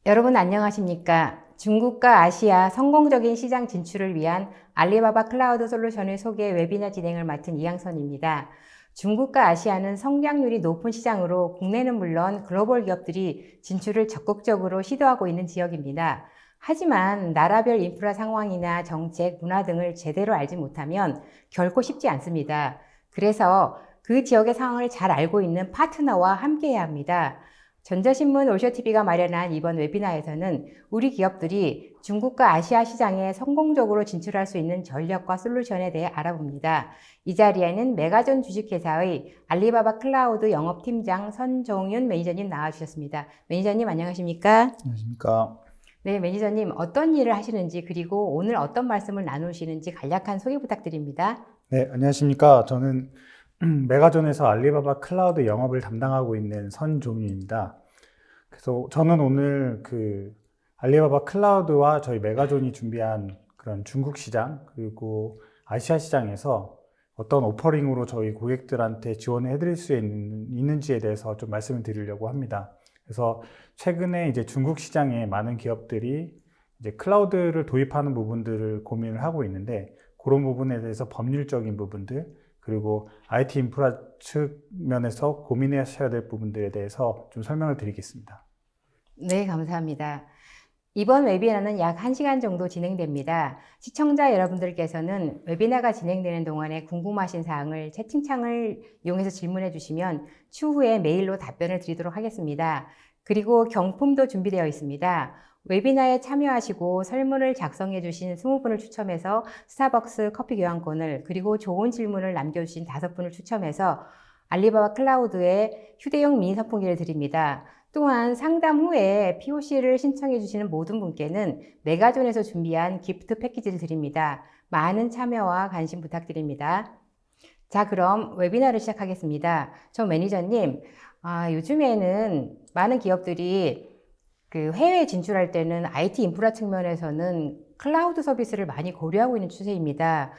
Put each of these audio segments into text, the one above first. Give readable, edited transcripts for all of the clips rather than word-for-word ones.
여러분 안녕하십니까? 중국과 아시아 성공적인 시장 진출을 위한 알리바바 클라우드 솔루션을 소개 웨비나 진행을 맡은 이양선입니다. 중국과 아시아는 성장률이 높은 시장으로 국내는 물론 글로벌 기업들이 진출을 적극적으로 시도하고 있는 지역입니다. 하지만 나라별 인프라 상황이나 정책, 문화 등을 제대로 알지 못하면 결코 쉽지 않습니다. 그래서 그 지역의 상황을 잘 알고 있는 파트너와 함께해야 합니다. 전자신문 오쇼TV가 마련한 이번 웨비나에서는 우리 기업들이 중국과 아시아 시장에 성공적으로 진출할 수 있는 전략과 솔루션에 대해 알아봅니다. 이 자리에는 메가존 주식회사의 알리바바 클라우드 영업팀장 선종윤 매니저님 나와주셨습니다. 매니저님 안녕하십니까? 안녕하십니까. 네, 매니저님 어떤 일을 하시는지 그리고 오늘 어떤 말씀을 나누시는지 간략한 소개 부탁드립니다. 네, 안녕하십니까. 저는 메가존에서 알리바바 클라우드 영업을 담당하고 있는 선종윤입니다. 그래서 저는 오늘 알리바바 클라우드와 저희 메가존이 준비한 그런 중국 시장 그리고 아시아 시장에서 어떤 오퍼링으로 저희 고객들한테 지원을 해드릴 수 있는지에 대해서 좀 말씀을 드리려고 합니다. 그래서 최근에 이제 중국 시장에 많은 기업들이 이제 클라우드를 도입하는 부분들을 고민을 하고 있는데 그런 부분에 대해서 법률적인 부분들 그리고 IT 인프라 측면에서 고민하셔야 될 부분들에 대해서 좀 설명을 드리겠습니다. 네, 감사합니다. 이번 웨비나는 약 1시간 정도 진행됩니다. 시청자 여러분들께서는 웨비나가 진행되는 동안에 궁금하신 사항을 채팅창을 이용해서 질문해 주시면 추후에 메일로 답변을 드리도록 하겠습니다. 그리고 경품도 준비되어 있습니다. 웨비나에 참여하시고 설문을 작성해 주신 20분을 추첨해서 스타벅스 커피 교환권을 그리고 좋은 질문을 남겨주신 5분을 추첨해서 알리바바 클라우드의 휴대용 미니 선풍기를 드립니다. 또한 상담 후에 POC를 신청해 주시는 모든 분께는 메가존에서 준비한 기프트 패키지를 드립니다. 많은 참여와 관심 부탁드립니다. 자, 그럼 웨비나를 시작하겠습니다. 저 매니저님, 요즘에는 많은 기업들이 해외에 진출할 때는 IT 인프라 측면에서는 클라우드 서비스를 많이 고려하고 있는 추세입니다.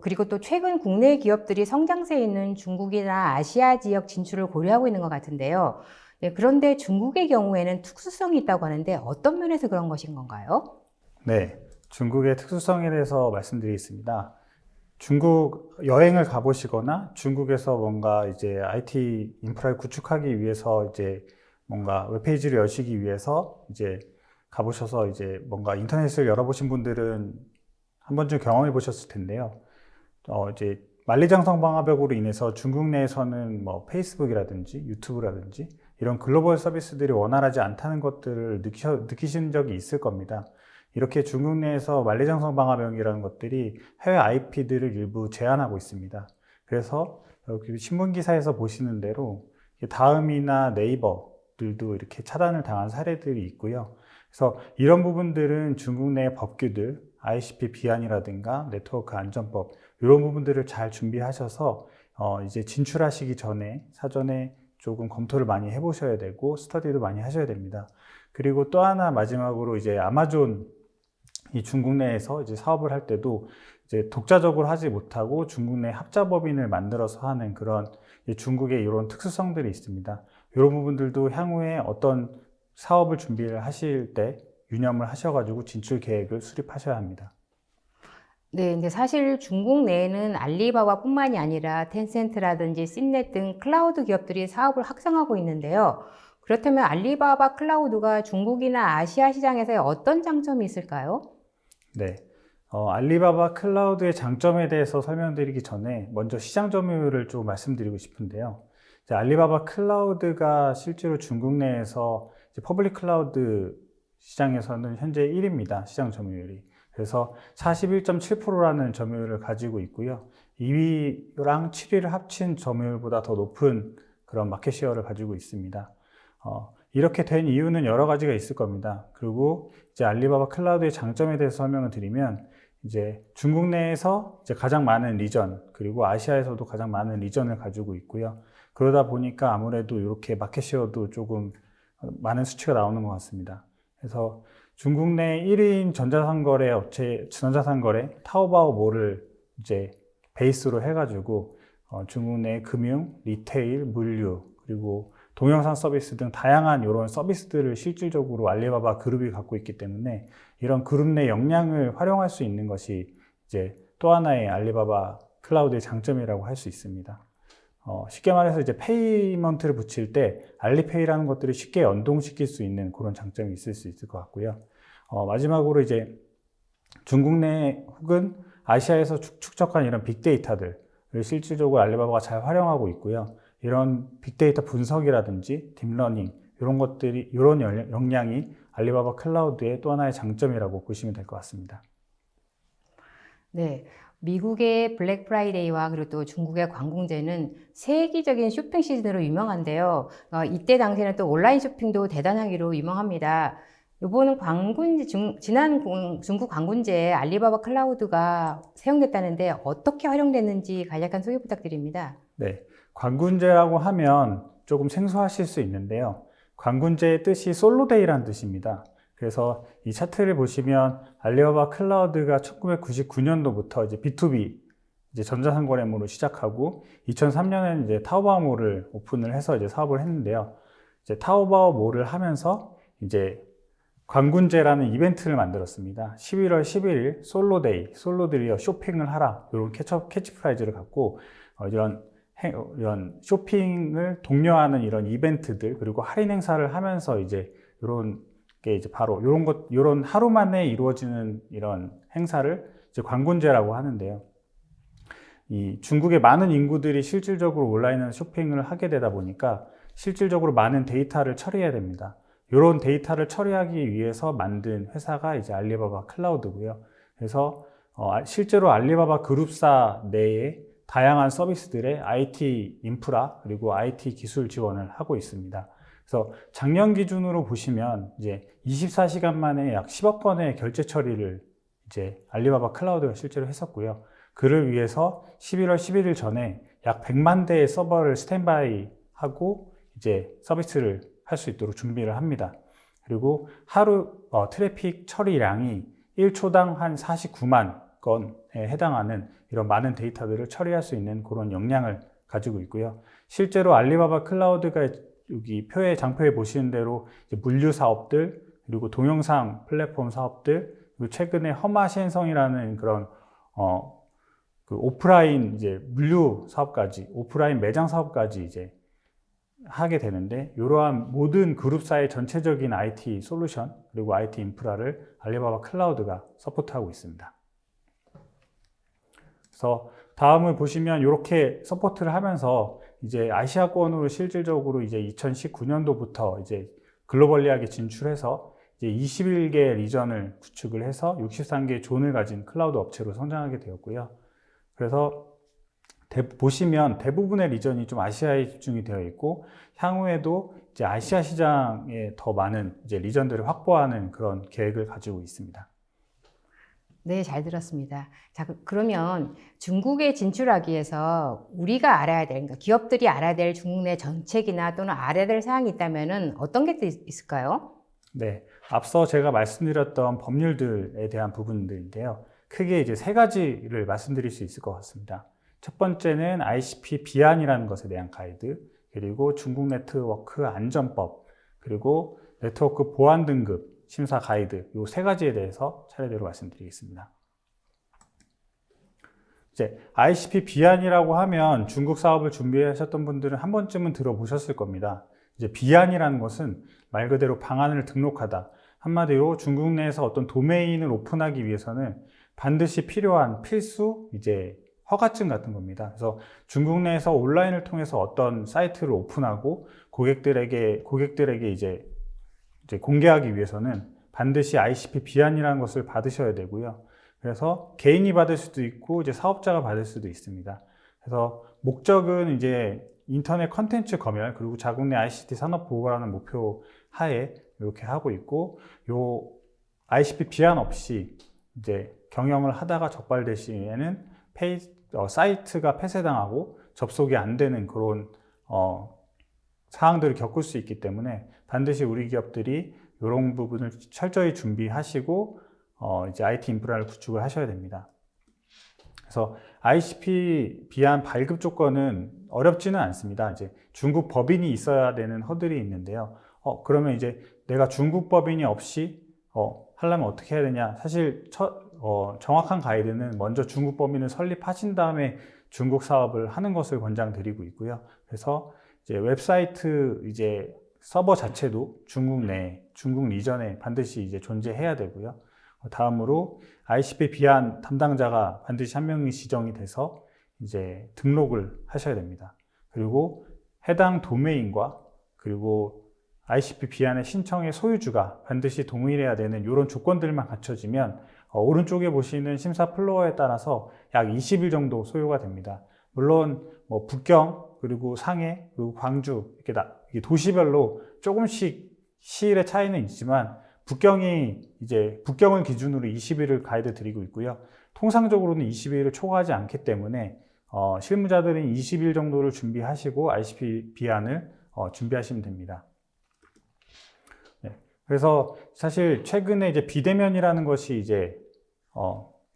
그리고 또 최근 국내 기업들이 성장세에 있는 중국이나 아시아 지역 진출을 고려하고 있는 것 같은데요. 네, 그런데 중국의 경우에는 특수성이 있다고 하는데 어떤 면에서 그런 것인 건가요? 네, 중국의 특수성에 대해서 말씀드리겠습니다. 중국 여행을 가보시거나 중국에서 뭔가 이제 IT 인프라를 구축하기 위해서 이제 뭔가 웹페이지를 여시기 위해서 이제 가보셔서 이제 뭔가 인터넷을 열어보신 분들은 한 번쯤 경험해 보셨을 텐데요. 이제 만리장성 방화벽으로 인해서 중국 내에서는 뭐 페이스북이라든지 유튜브라든지 이런 글로벌 서비스들이 원활하지 않다는 것들을 느끼신 적이 있을 겁니다. 이렇게 중국 내에서 만리장성 방화벽이라는 것들이 해외 IP들을 일부 제한하고 있습니다. 그래서 신문 기사에서 보시는 대로 다음이나 네이버들도 이렇게 차단을 당한 사례들이 있고요. 그래서 이런 부분들은 중국 내 법규들, ICP 비안이라든가 네트워크 안전법 이런 부분들을 잘 준비하셔서 이제 진출하시기 전에 사전에 조금 검토를 많이 해보셔야 되고 스터디도 많이 하셔야 됩니다. 그리고 또 하나 마지막으로 이제 아마존 이 중국 내에서 이제 사업을 할 때도 이제 독자적으로 하지 못하고 중국 내 합자법인을 만들어서 하는 그런 중국의 이런 특수성들이 있습니다. 이런 부분들도 향후에 어떤 사업을 준비를 하실 때 유념을 하셔가지고 진출 계획을 수립하셔야 합니다. 네, 근데 사실 중국 내에는 알리바바뿐만이 아니라 텐센트라든지 씬넷 등 클라우드 기업들이 사업을 확장하고 있는데요. 그렇다면 알리바바 클라우드가 중국이나 아시아 시장에서의 어떤 장점이 있을까요? 네. 알리바바 클라우드의 장점에 대해서 설명드리기 전에 먼저 시장 점유율을 좀 말씀드리고 싶은데요. 이제 알리바바 클라우드가 실제로 중국 내에서 이제 퍼블릭 클라우드 시장에서는 현재 1위입니다. 시장 점유율이. 그래서 41.7%라는 점유율을 가지고 있고요. 2위랑 7위를 합친 점유율보다 더 높은 그런 마켓시어를 가지고 있습니다. 이렇게 된 이유는 여러 가지가 있을 겁니다. 그리고 이제 알리바바 클라우드의 장점에 대해서 설명을 드리면 이제 중국 내에서 이제 가장 많은 리전 그리고 아시아에서도 가장 많은 리전을 가지고 있고요. 그러다 보니까 아무래도 이렇게 마켓시어도 조금 많은 수치가 나오는 것 같습니다. 그래서 중국 내 1인 전자상거래 업체, 전자상거래 타오바오몰을 이제 베이스로 해가지고 중국 내 금융, 리테일, 물류 그리고 동영상 서비스 등 다양한 이런 서비스들을 실질적으로 알리바바 그룹이 갖고 있기 때문에 이런 그룹 내 역량을 활용할 수 있는 것이 이제 또 하나의 알리바바 클라우드의 장점이라고 할 수 있습니다. 쉽게 말해서 이제 페이먼트를 붙일 때 알리페이라는 것들을 쉽게 연동시킬 수 있는 그런 장점이 있을 수 있을 것 같고요. 마지막으로 이제 중국 내 혹은 아시아에서 축적한 이런 빅데이터들을 실질적으로 알리바바가 잘 활용하고 있고요. 이런 빅데이터 분석이라든지 딥러닝 이런 것들이 이런 역량이 알리바바 클라우드의 또 하나의 장점이라고 보시면 될 것 같습니다. 네. 미국의 블랙 프라이데이와 그리고 또 중국의 관공제는 세계적인 쇼핑 시즌으로 유명한데요. 이때 당시에는 또 온라인 쇼핑도 대단하기로 유명합니다. 이번은 지난 중국 관군제에 알리바바 클라우드가 사용됐다는데 어떻게 활용됐는지 간략한 소개 부탁드립니다. 네, 관군제라고 하면 조금 생소하실 수 있는데요. 관군제의 뜻이 솔로데이라는 뜻입니다. 그래서 이 차트를 보시면 알리바바 클라우드가 1999년도부터 이제 B2B 이제 전자상거래몰을 시작하고 2003년에는 이제 타오바오몰을 오픈을 해서 이제 사업을 했는데요. 이제 타오바오몰을 하면서 이제 관군제라는 이벤트를 만들었습니다. 11월 11일 솔로데이, 솔로들이여 쇼핑을 하라 이런 캐치프라이즈를 갖고 이런 쇼핑을 독려하는 이런 이벤트들 그리고 할인 행사를 하면서 이제 이런 게 이제 바로 이런 하루 만에 이루어지는 이런 행사를 이제 관군제라고 하는데요. 이 중국의 많은 인구들이 실질적으로 온라인에서 쇼핑을 하게 되다 보니까 실질적으로 많은 데이터를 처리해야 됩니다. 이런 데이터를 처리하기 위해서 만든 회사가 이제 알리바바 클라우드고요. 그래서 실제로 알리바바 그룹사 내에 다양한 서비스들의 IT 인프라 그리고 IT 기술 지원을 하고 있습니다. 그래서 작년 기준으로 보시면 이제 24시간 만에 약 10억 건의 결제 처리를 이제 알리바바 클라우드가 실제로 했었고요. 그를 위해서 11월 11일 전에 약 100만 대의 서버를 스탠바이 하고 이제 서비스를 할 수 있도록 준비를 합니다. 그리고 하루 트래픽 처리량이 1초당 한 49만 건에 해당하는 이런 많은 데이터들을 처리할 수 있는 그런 역량을 가지고 있고요. 실제로 알리바바 클라우드가 여기 장표에 보시는 대로 이제 물류 사업들 그리고 동영상 플랫폼 사업들 그리고 최근에 허마시엔성이라는 그런 그 오프라인 이제 물류 사업까지 오프라인 매장 사업까지 이제 하게 되는데 이러한 모든 그룹사의 전체적인 IT 솔루션 그리고 IT 인프라를 알리바바 클라우드가 서포트하고 있습니다. 그래서 다음을 보시면 이렇게 서포트를 하면서 이제 아시아권으로 실질적으로 이제 2019년도부터 이제 글로벌리하게 진출해서 이제 21개 리전을 구축을 해서 63개 존을 가진 클라우드 업체로 성장하게 되었고요. 그래서 보시면 대부분의 리전이 좀 아시아에 집중이 되어 있고 향후에도 이제 아시아 시장에 더 많은 이제 리전들을 확보하는 그런 계획을 가지고 있습니다. 네, 잘 들었습니다. 자, 그러면 중국에 진출하기 위해서 우리가 알아야 될, 그러니까 기업들이 알아야 될 중국 내 정책이나 또는 알아야 될 사항이 있다면 어떤 게 있을까요? 네, 앞서 제가 말씀드렸던 법률들에 대한 부분들인데요. 크게 이제 세 가지를 말씀드릴 수 있을 것 같습니다. 첫 번째는 ICP 비안이라는 것에 대한 가이드, 그리고 중국 네트워크 안전법, 그리고 네트워크 보안 등급 심사 가이드 이 세 가지에 대해서 차례대로 말씀드리겠습니다. 이제 ICP 비안이라고 하면 중국 사업을 준비하셨던 분들은 한 번쯤은 들어보셨을 겁니다. 이제 비안이라는 것은 말 그대로 방안을 등록하다. 한마디로 중국 내에서 어떤 도메인을 오픈하기 위해서는 반드시 필요한 필수 이제 허가증 같은 겁니다. 그래서 중국 내에서 온라인을 통해서 어떤 사이트를 오픈하고 고객들에게 이제 공개하기 위해서는 반드시 ICP 비안이라는 것을 받으셔야 되고요. 그래서 개인이 받을 수도 있고 이제 사업자가 받을 수도 있습니다. 그래서 목적은 이제 인터넷 컨텐츠 검열 그리고 자국 내 ICT 산업 보호라는 목표 하에 이렇게 하고 있고 요 ICP 비안 없이 이제 경영을 하다가 적발될 시에는 사이트가 폐쇄당하고 접속이 안 되는 그런 사항들을 겪을 수 있기 때문에 반드시 우리 기업들이 이런 부분을 철저히 준비하시고 이제 IT 인프라를 구축을 하셔야 됩니다. 그래서 ICP 비한 발급 조건은 어렵지는 않습니다. 이제 중국 법인이 있어야 되는 허들이 있는데요. 그러면 이제 내가 중국 법인이 없이 하려면 어떻게 해야 되냐? 사실 정확한 가이드는 먼저 중국 법인을 설립하신 다음에 중국 사업을 하는 것을 권장드리고 있고요. 그래서 이제 웹사이트 이제 서버 자체도 중국 내, 중국 리전에 반드시 이제 존재해야 되고요. 다음으로 ICP 비한 담당자가 반드시 한 명이 지정이 돼서 이제 등록을 하셔야 됩니다. 그리고 해당 도메인과 그리고 ICP 비한의 신청의 소유주가 반드시 동일해야 되는 이런 조건들만 갖춰지면 오른쪽에 보시는 심사 플로어에 따라서 약 20일 정도 소요가 됩니다. 물론 뭐 북경 그리고 상해 그리고 광주 이렇게 도시별로 조금씩 시일의 차이는 있지만 북경을 기준으로 20일을 가이드 드리고 있고요. 통상적으로는 20일을 초과하지 않기 때문에 실무자들은 20일 정도를 준비하시고 ICP 비안을 준비하시면 됩니다. 네. 그래서 사실 최근에 이제 비대면이라는 것이 이제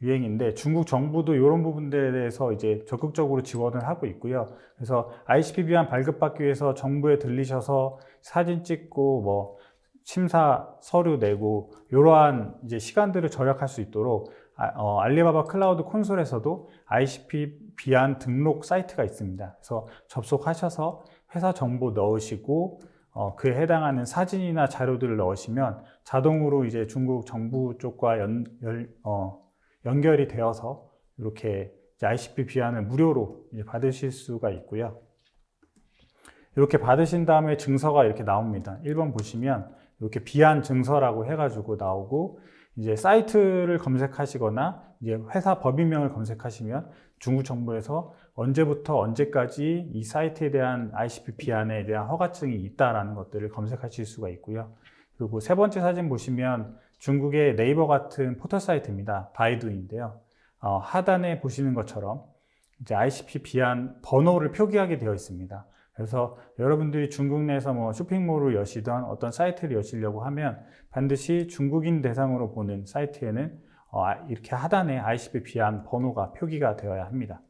유행인데 중국 정부도 이런 부분들에 대해서 이제 적극적으로 지원을 하고 있고요. 그래서 ICP 비안 발급받기 위해서 정부에 들리셔서 사진 찍고 뭐 심사 서류 내고 이러한 이제 시간들을 절약할 수 있도록 알리바바 클라우드 콘솔에서도 ICP 비안 등록 사이트가 있습니다. 그래서 접속하셔서 회사 정보 넣으시고 그에 해당하는 사진이나 자료들을 넣으시면 자동으로 이제 중국 정부 쪽과 연결이 되어서 이렇게 이제 ICP 비안을 무료로 이제 받으실 수가 있고요. 이렇게 받으신 다음에 증서가 이렇게 나옵니다. 1번 보시면 이렇게 비안 증서라고 해가지고 나오고 이제 사이트를 검색하시거나 이제 회사 법인명을 검색하시면 중국 정부에서 언제부터 언제까지 이 사이트에 대한 ICP 비안에 대한 허가증이 있다라는 것들을 검색하실 수가 있고요. 그리고 세 번째 사진 보시면 중국의 네이버 같은 포털 사이트입니다. 바이두인데요. 하단에 보시는 것처럼 이제 ICP 비안 번호를 표기하게 되어 있습니다. 그래서 여러분들이 중국 내에서 뭐 쇼핑몰을 여시던 어떤 사이트를 여시려고 하면 반드시 중국인 대상으로 보는 사이트에는 이렇게 하단에 ICP 비안 번호가 표기가 되어야 합니다.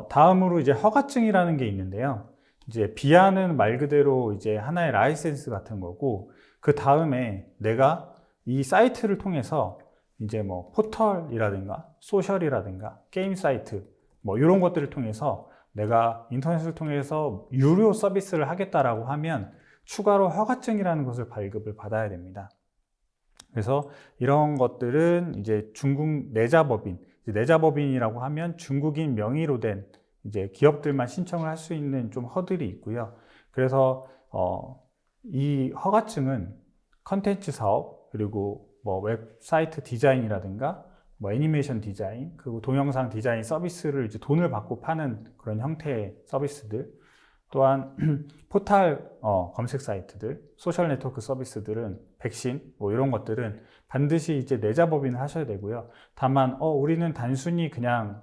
다음으로 이제 허가증이라는 게 있는데요. 이제 비안은 말 그대로 이제 하나의 라이센스 같은 거고 그 다음에 내가 이 사이트를 통해서 이제 뭐 포털이라든가 소셜이라든가 게임 사이트 뭐 이런 것들을 통해서 내가 인터넷을 통해서 유료 서비스를 하겠다라고 하면 추가로 허가증이라는 것을 발급을 받아야 됩니다. 그래서 이런 것들은 이제 중국 내자법인, 내자법인이라고 하면 중국인 명의로 된 이제 기업들만 신청을 할 수 있는 좀 허들이 있고요. 그래서 이 허가증은 컨텐츠 사업 그리고 뭐 웹사이트 디자인이라든가 뭐 애니메이션 디자인 그리고 동영상 디자인 서비스를 이제 돈을 받고 파는 그런 형태의 서비스들 또한 포털 검색 사이트들 소셜 네트워크 서비스들은 백신 뭐 이런 것들은 반드시 이제 내자법인을 하셔야 되고요. 다만 우리는 단순히 그냥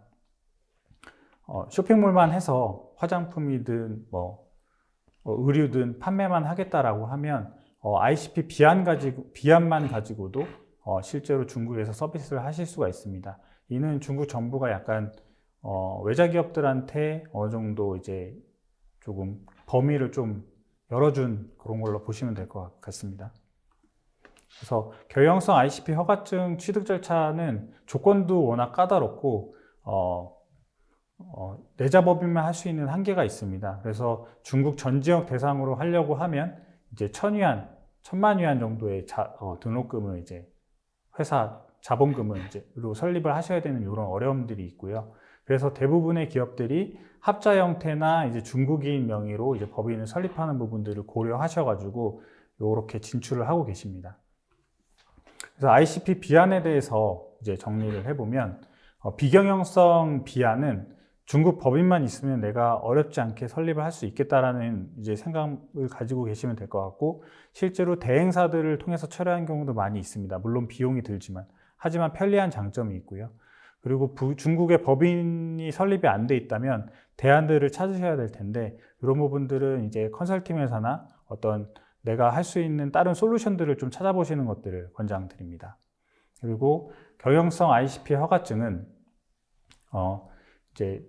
쇼핑몰만 해서 화장품이든 뭐 의류든 판매만 하겠다라고 하면 ICP 비안만 가지고도 실제로 중국에서 서비스를 하실 수가 있습니다. 이는 중국 정부가 약간 외자 기업들한테 어느 정도 이제 조금 범위를 좀 열어준 그런 걸로 보시면 될 것 같습니다. 그래서 경영성 ICP 허가증 취득 절차는 조건도 워낙 까다롭고 내자법인만 할 수 있는 한계가 있습니다. 그래서 중국 전 지역 대상으로 하려고 하면 이제 1,000만 위안 정도의 등록금을 이제 회사 자본금을 이제로 설립을 하셔야 되는 이런 어려움들이 있고요. 그래서 대부분의 기업들이 합자 형태나 이제 중국인 명의로 이제 법인을 설립하는 부분들을 고려하셔가지고 이렇게 진출을 하고 계십니다. 그래서 ICP 비안에 대해서 이제 정리를 해보면 비경영성 비안은 중국 법인만 있으면 내가 어렵지 않게 설립을 할 수 있겠다라는 이제 생각을 가지고 계시면 될 것 같고 실제로 대행사들을 통해서 처리하는 경우도 많이 있습니다. 물론 비용이 들지만 하지만 편리한 장점이 있고요. 그리고 중국의 법인이 설립이 안 돼 있다면 대안들을 찾으셔야 될 텐데 이런 부분들은 이제 컨설팅 회사나 어떤 내가 할 수 있는 다른 솔루션들을 좀 찾아보시는 것들을 권장드립니다. 그리고 경영성 ICP 허가증은 이제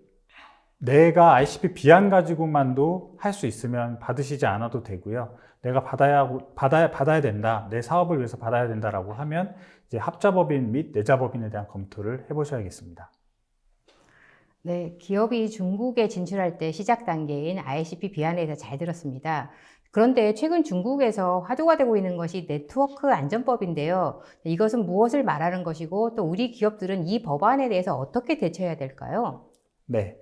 내가 ICP 비안 가지고만도 할 수 있으면 받으시지 않아도 되고요. 내가 받아야 된다. 내 사업을 위해서 받아야 된다라고 하면 이제 합자법인 및 내자법인에 대한 검토를 해보셔야겠습니다. 네, 기업이 중국에 진출할 때 시작 단계인 ICP 비안에 대해서 잘 들었습니다. 그런데 최근 중국에서 화두가 되고 있는 것이 네트워크 안전법인데요. 이것은 무엇을 말하는 것이고 또 우리 기업들은 이 법안에 대해서 어떻게 대처해야 될까요? 네.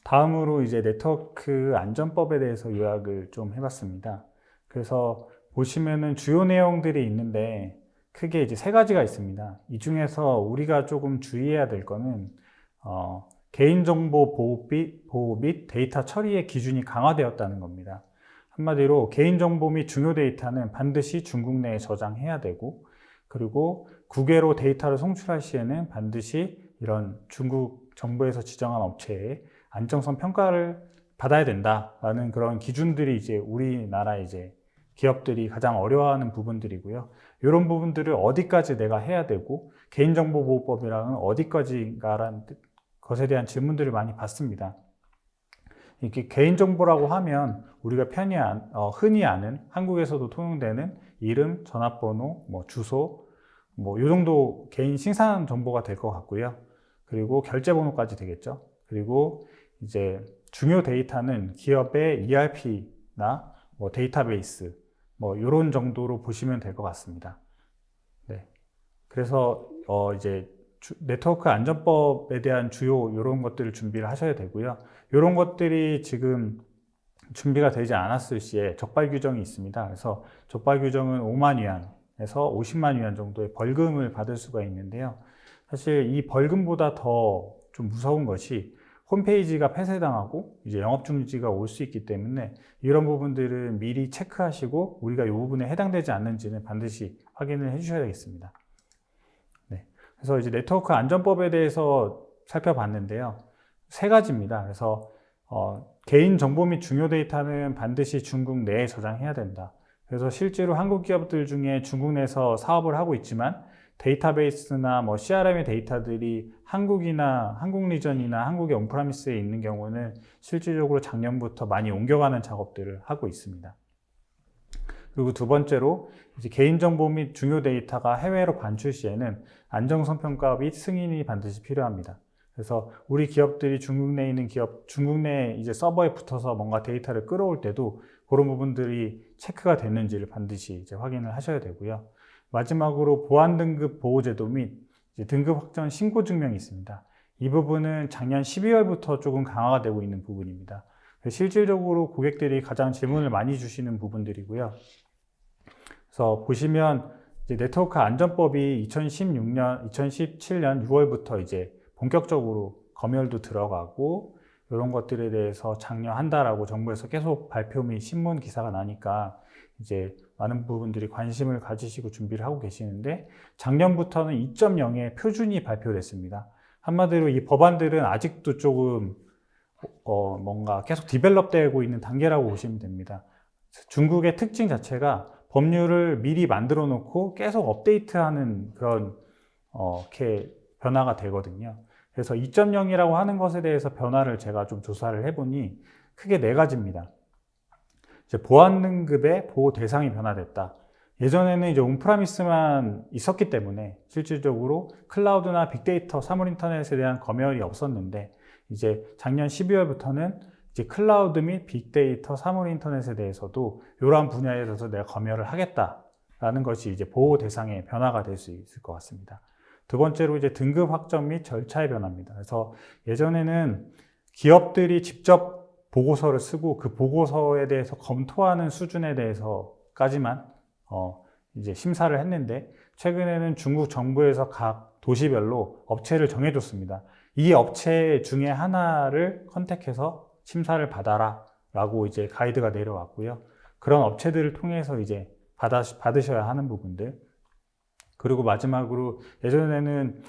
다음으로 이제 네트워크 안전법에 대해서 요약을 좀 해봤습니다. 그래서 보시면은 주요 내용들이 있는데 크게 이제 세 가지가 있습니다. 이 중에서 우리가 조금 주의해야 될 거는 개인정보 보호 및 데이터 처리의 기준이 강화되었다는 겁니다. 한마디로 개인정보 및 중요 데이터는 반드시 중국 내에 저장해야 되고, 그리고 국외로 데이터를 송출할 시에는 반드시 이런 중국 정부에서 지정한 업체에 안정성 평가를 받아야 된다라는 그런 기준들이 이제 우리나라 이제 기업들이 가장 어려워하는 부분들이고요. 이런 부분들을 어디까지 내가 해야 되고 개인정보보호법이랑은 어디까지인가라는 것에 대한 질문들을 많이 받습니다. 이렇게 개인정보라고 하면 우리가 흔히 아는 한국에서도 통용되는 이름, 전화번호, 주소, 이 정도 개인 신상 정보가 될 것 같고요. 그리고 결제번호까지 되겠죠. 그리고 이제 중요 데이터는 기업의 ERP나 데이터베이스 이런 정도로 보시면 될 것 같습니다. 네. 그래서 이제 네트워크 안전법에 대한 주요 이런 것들을 준비를 하셔야 되고요. 이런 것들이 지금 준비가 되지 않았을 시에 적발 규정이 있습니다. 그래서 적발 규정은 5만 위안에서 50만 위안 정도의 벌금을 받을 수가 있는데요. 사실 이 벌금보다 더 좀 무서운 것이 홈페이지가 폐쇄당하고 이제 영업중지가 올 수 있기 때문에 이런 부분들은 미리 체크하시고 우리가 이 부분에 해당되지 않는지는 반드시 확인을 해주셔야 되겠습니다. 네. 그래서 이제 네트워크 안전법에 대해서 살펴봤는데요. 세 가지입니다. 그래서 개인 정보 및 중요 데이터는 반드시 중국 내에 저장해야 된다. 그래서 실제로 한국 기업들 중에 중국 내에서 사업을 하고 있지만 데이터베이스나 CRM의 데이터들이 한국이나 한국 리전이나 한국의 온프라미스에 있는 경우는 실질적으로 작년부터 많이 옮겨가는 작업들을 하고 있습니다. 그리고 두 번째로 이제 개인정보 및 중요 데이터가 해외로 반출 시에는 안정성 평가 및 승인이 반드시 필요합니다. 그래서 우리 기업들이 중국 내에 있는 중국 내 이제 서버에 붙어서 뭔가 데이터를 끌어올 때도 그런 부분들이 체크가 됐는지를 반드시 이제 확인을 하셔야 되고요. 마지막으로 보안 등급 보호제도 및 이제 등급 확정 신고 증명이 있습니다. 이 부분은 작년 12월부터 조금 강화가 되고 있는 부분입니다. 실질적으로 고객들이 가장 질문을 많이 주시는 부분들이고요. 그래서 보시면 이제 네트워크 안전법이 2017년 6월부터 이제 본격적으로 검열도 들어가고 이런 것들에 대해서 작년 한 달하고 정부에서 계속 발표 및 신문 기사가 나니까 이제 많은 부분들이 관심을 가지시고 준비를 하고 계시는데 작년부터는 2.0의 표준이 발표됐습니다. 한마디로 이 법안들은 아직도 조금 뭔가 계속 디벨롭되고 있는 단계라고 보시면 됩니다. 중국의 특징 자체가 법률을 미리 만들어 놓고 계속 업데이트하는 그런 이렇게 변화가 되거든요. 그래서 2.0이라고 하는 것에 대해서 변화를 제가 좀 조사를 해보니 크게 네 가지입니다. 이제 보안 등급의 보호 대상이 변화됐다. 예전에는 이제 온프라미스만 있었기 때문에 실질적으로 클라우드나 빅데이터, 사물인터넷에 대한 검열이 없었는데 이제 작년 12월부터는 이제 클라우드 및 빅데이터, 사물인터넷에 대해서도 이러한 분야에 대해서 내가 검열을 하겠다라는 것이 이제 보호 대상의 변화가 될 수 있을 것 같습니다. 두 번째로 이제 등급 확정 및 절차의 변화입니다. 그래서 예전에는 기업들이 직접 보고서를 쓰고 그 보고서에 대해서 검토하는 수준에 대해서까지만 이제 심사를 했는데 최근에는 중국 정부에서 각 도시별로 업체를 정해줬습니다. 이 업체 중에 하나를 컨택해서 심사를 받아라 라고 이제 가이드가 내려왔고요. 그런 업체들을 통해서 이제 받으셔야 하는 부분들. 그리고 마지막으로 예전에는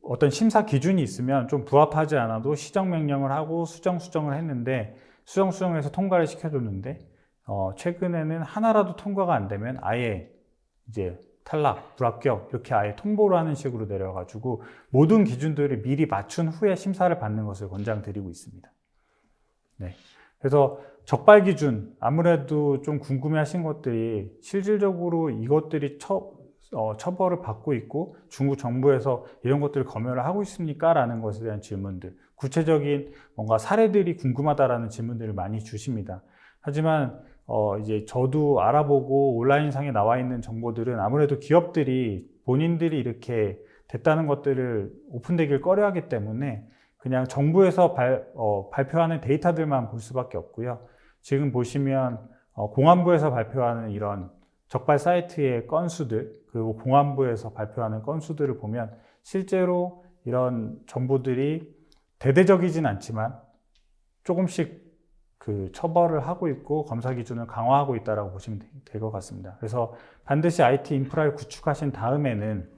어떤 심사 기준이 있으면 좀 부합하지 않아도 시정 명령을 하고 수정을 했는데 수정해서 통과를 시켜줬는데 최근에는 하나라도 통과가 안 되면 아예 이제 탈락, 불합격 이렇게 아예 통보를 하는 식으로 내려가지고 모든 기준들을 미리 맞춘 후에 심사를 받는 것을 권장드리고 있습니다. 네. 그래서 적발 기준 아무래도 좀 궁금해하신 것들이 실질적으로 이것들이 처벌을 받고 있고 중국 정부에서 이런 것들을 검열을 하고 있습니까? 라는 것에 대한 질문들, 구체적인 뭔가 사례들이 궁금하다라는 질문들을 많이 주십니다. 하지만 이제 저도 알아보고 온라인상에 나와 있는 정보들은 아무래도 기업들이 본인들이 이렇게 됐다는 것들을 오픈되길 꺼려하기 때문에 그냥 정부에서 발표하는 데이터들만 볼 수밖에 없고요. 지금 보시면 공안부에서 발표하는 이런 적발 사이트의 건수들, 그리고 공안부에서 발표하는 건수들을 보면 실제로 이런 정보들이 대대적이진 않지만 조금씩 그 처벌을 하고 있고 검사 기준을 강화하고 있다고 보시면 될 것 같습니다. 그래서 반드시 IT 인프라를 구축하신 다음에는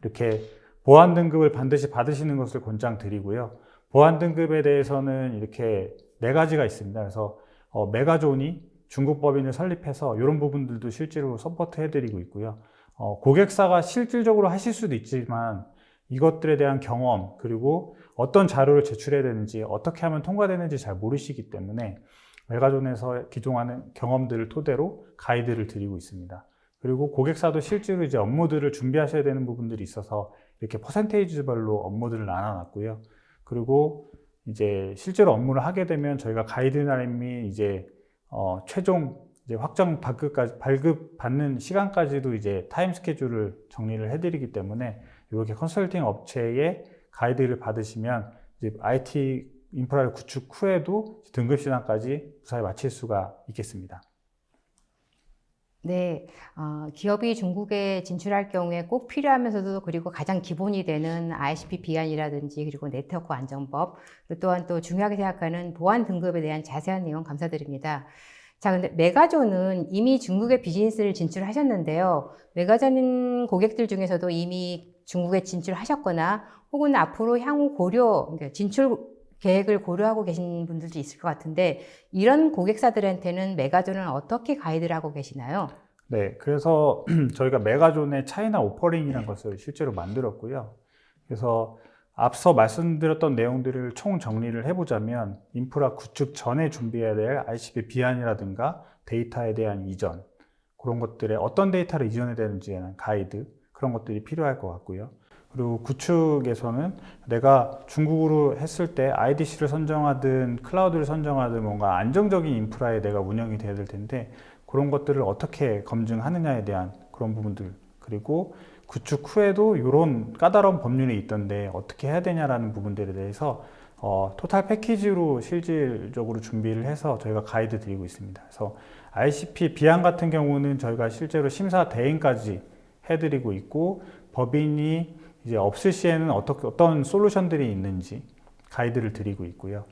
이렇게 보안 등급을 반드시 받으시는 것을 권장드리고요. 보안 등급에 대해서는 이렇게 4가지가 있습니다. 그래서 메가존이 중국 법인을 설립해서 이런 부분들도 실제로 서포트 해드리고 있고요. 고객사가 실질적으로 하실 수도 있지만 이것들에 대한 경험, 그리고 어떤 자료를 제출해야 되는지, 어떻게 하면 통과되는지 잘 모르시기 때문에 메가존에서 기존하는 경험들을 토대로 가이드를 드리고 있습니다. 그리고 고객사도 실제로 이제 업무들을 준비하셔야 되는 부분들이 있어서 이렇게 퍼센테이지별로 업무들을 나눠놨고요. 그리고 이제 실제로 업무를 하게 되면 저희가 가이드라인 및 이제 최종 이제 확정 발급 받는 시간까지도 이제 타임 스케줄을 정리를 해드리기 때문에 이렇게 컨설팅 업체의 가이드를 받으시면 이제 IT 인프라를 구축 후에도 등급 시장까지 무사히 마칠 수가 있겠습니다. 네, 기업이 중국에 진출할 경우에 꼭 필요하면서도 그리고 가장 기본이 되는 ICP 비안이라든지 그리고 네트워크 안전법, 또한 또 중요하게 생각하는 보안 등급에 대한 자세한 내용 감사드립니다. 자, 근데 메가존은 이미 중국에 비즈니스를 진출하셨는데요. 메가존 고객들 중에서도 이미 중국에 진출하셨거나 혹은 앞으로 향후 그러니까 진출 계획을 고려하고 계신 분들도 있을 것 같은데 이런 고객사들한테는 메가존은 어떻게 가이드를 하고 계시나요? 네, 그래서 저희가 메가존의 차이나 오퍼링이라는 것을 실제로 만들었고요. 그래서 앞서 말씀드렸던 내용들을 총 정리를 해보자면 인프라 구축 전에 준비해야 될 ICP 비안이라든가 데이터에 대한 이전, 그런 것들에 어떤 데이터를 이전해야 되는지에 대한 가이드, 그런 것들이 필요할 것 같고요. 그리고 구축에서는 내가 중국으로 했을 때 IDC를 선정하든 클라우드를 선정하든 뭔가 안정적인 인프라에 내가 운영이 돼야 될 텐데 그런 것들을 어떻게 검증하느냐에 대한 그런 부분들, 그리고 구축 후에도 이런 까다로운 법률이 있던데 어떻게 해야 되냐라는 부분들에 대해서 토탈 패키지로 실질적으로 준비를 해서 저희가 가이드 드리고 있습니다. 그래서 ICP 비안 같은 경우는 저희가 실제로 심사 대행까지 해드리고 있고 법인이 이제 없을 시에는 어떤 솔루션들이 있는지 가이드를 드리고 있고요.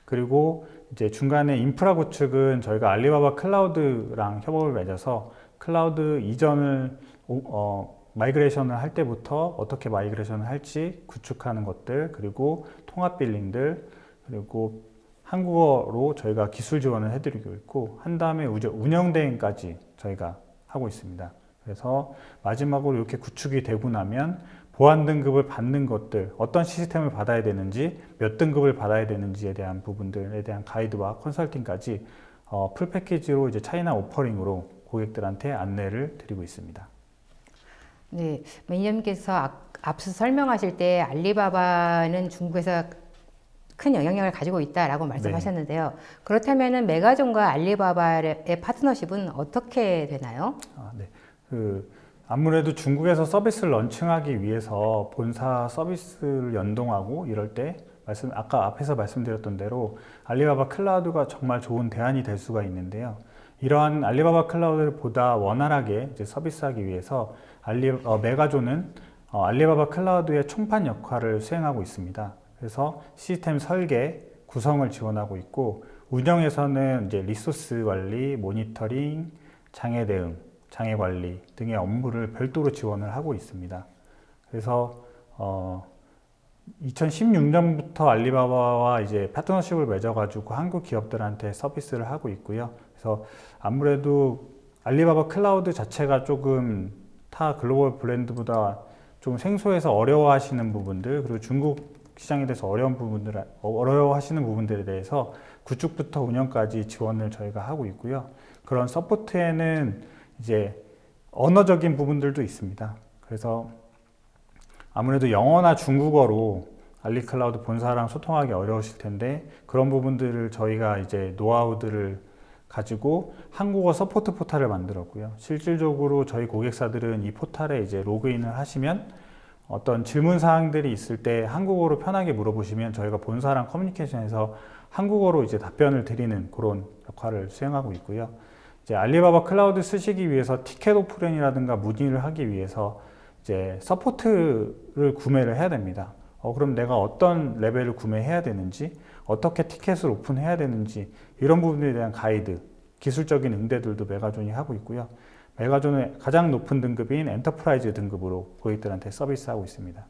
그리고 이제 중간에 인프라 구축은 저희가 알리바바 클라우드랑 협업을 맺어서 클라우드 이전을 마이그레이션을 할 때부터 어떻게 마이그레이션을 할지 구축하는 것들, 그리고 통합 빌링들, 그리고 한국어로 저희가 기술 지원을 해드리고 있고 한 다음에 운영 대행까지 저희가 하고 있습니다. 그래서 마지막으로 이렇게 구축이 되고 나면 보안 등급을 받는 것들, 어떤 시스템을 받아야 되는지, 몇 등급을 받아야 되는지에 대한 부분들에 대한 가이드와 컨설팅까지 풀 패키지로 이제 차이나 오퍼링으로 고객들한테 안내를 드리고 있습니다. 네, 매니저님께서 앞서 설명하실 때 알리바바는 중국에서 큰 영향력을 가지고 있다라고 말씀하셨는데요. 그렇다면 메가존과 알리바바의 파트너십은 어떻게 되나요? 네. 아무래도 중국에서 서비스를 런칭하기 위해서 본사 서비스를 연동하고 이럴 때 아까 앞에서 말씀드렸던 대로 알리바바 클라우드가 정말 좋은 대안이 될 수가 있는데요. 이러한 알리바바 클라우드를 보다 원활하게 이제 서비스하기 위해서 메가존은 알리바바 클라우드의 총판 역할을 수행하고 있습니다. 그래서 시스템 설계, 구성을 지원하고 있고 운영에서는 이제 리소스 관리, 모니터링, 장애 대응, 장애 관리 등의 업무를 별도로 지원을 하고 있습니다. 그래서 2016년부터 알리바바와 이제 파트너십을 맺어가지고 한국 기업들한테 서비스를 하고 있고요. 그래서 아무래도 알리바바 클라우드 자체가 조금 타 글로벌 브랜드보다 좀 생소해서 어려워하시는 부분들, 그리고 중국 시장에 대해서 어려워하시는 부분들에 대해서 구축부터 운영까지 지원을 저희가 하고 있고요. 그런 서포트에는 이제 언어적인 부분들도 있습니다. 그래서 아무래도 영어나 중국어로 알리클라우드 본사랑 소통하기 어려우실 텐데, 그런 부분들을 저희가 이제 노하우들을 가지고 한국어 서포트 포탈을 만들었고요. 실질적으로 저희 고객사들은 이 포탈에 이제 로그인을 하시면 어떤 질문 사항들이 있을 때 한국어로 편하게 물어보시면 저희가 본사랑 커뮤니케이션에서 한국어로 이제 답변을 드리는 그런 역할을 수행하고 있고요. 이제 알리바바 클라우드 쓰시기 위해서 티켓 오프닝이라든가 문의를 하기 위해서 이제 서포트를 구매를 해야 됩니다. 그럼 내가 어떤 레벨을 구매해야 되는지, 어떻게 티켓을 오픈해야 되는지, 이런 부분에 대한 가이드, 기술적인 응대들도 메가존이 하고 있고요. 메가존의 가장 높은 등급인 엔터프라이즈 등급으로 고객들한테 서비스하고 있습니다.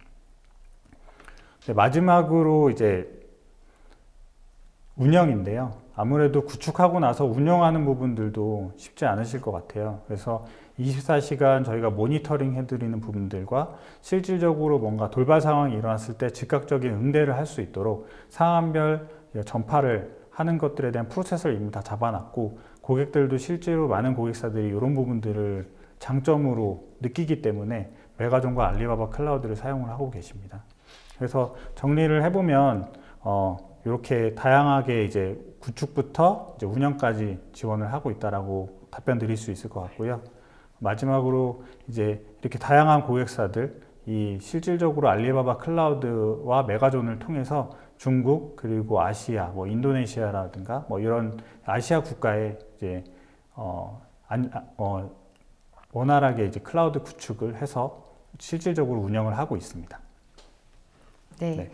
마지막으로 이제 운영인데요. 아무래도 구축하고 나서 운영하는 부분들도 쉽지 않으실 것 같아요. 그래서 24시간 저희가 모니터링 해드리는 부분들과 실질적으로 뭔가 돌발 상황이 일어났을 때 즉각적인 응대를 할 수 있도록 상황별 전파를 하는 것들에 대한 프로세스를 이미 다 잡아놨고, 고객들도 실제로 많은 고객사들이 이런 부분들을 장점으로 느끼기 때문에 메가존과 알리바바 클라우드를 사용을 하고 계십니다. 그래서 정리를 해보면 이렇게 다양하게 이제 구축부터 이제 운영까지 지원을 하고 있다라고 답변 드릴 수 있을 것 같고요. 마지막으로 이제 이렇게 다양한 고객사들, 이 실질적으로 알리바바 클라우드와 메가존을 통해서 중국, 그리고 아시아, 뭐 인도네시아라든가 뭐 이런 아시아 국가에 이제 원활하게 이제 클라우드 구축을 해서 실질적으로 운영을 하고 있습니다. 네. 네.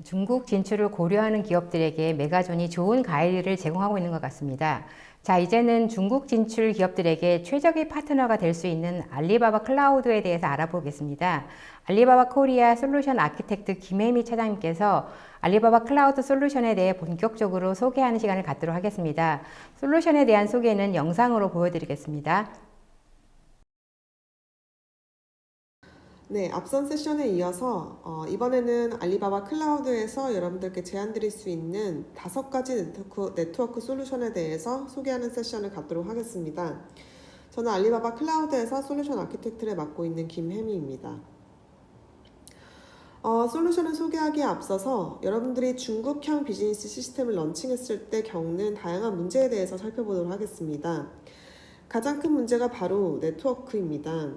중국 진출을 고려하는 기업들에게 메가존이 좋은 가이드를 제공하고 있는 것 같습니다. 자, 이제는 중국 진출 기업들에게 최적의 파트너가 될 수 있는 알리바바 클라우드에 대해서 알아보겠습니다. 알리바바 코리아 솔루션 아키텍트 김혜미 차장님께서 알리바바 클라우드 솔루션에 대해 본격적으로 소개하는 시간을 갖도록 하겠습니다. 솔루션에 대한 소개는 영상으로 보여드리겠습니다. 네, 앞선 세션에 이어서 이번에는 알리바바 클라우드에서 여러분들께 제안드릴 수 있는 5가지 네트워크 솔루션에 대해서 소개하는 세션을 갖도록 하겠습니다. 저는 알리바바 클라우드에서 솔루션 아키텍트를 맡고 있는 김혜미입니다. 솔루션을 소개하기에 앞서서 여러분들이 중국형 비즈니스 시스템을 런칭했을 때 겪는 다양한 문제에 대해서 살펴보도록 하겠습니다. 가장 큰 문제가 바로 네트워크입니다.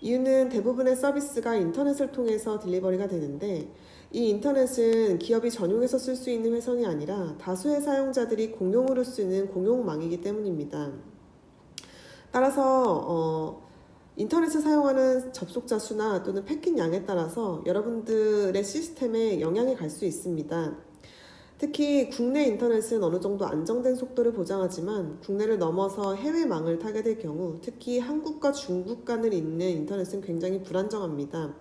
이유는 대부분의 서비스가 인터넷을 통해서 딜리버리가 되는데, 이 인터넷은 기업이 전용해서 쓸 수 있는 회선이 아니라 다수의 사용자들이 공용으로 쓰는 공용망이기 때문입니다. 따라서 인터넷을 사용하는 접속자 수나 또는 패킷 양에 따라서 여러분들의 시스템에 영향이 갈 수 있습니다. 특히 국내 인터넷은 어느 정도 안정된 속도를 보장하지만 국내를 넘어서 해외망을 타게 될 경우, 특히 한국과 중국 간을 잇는 인터넷은 굉장히 불안정합니다.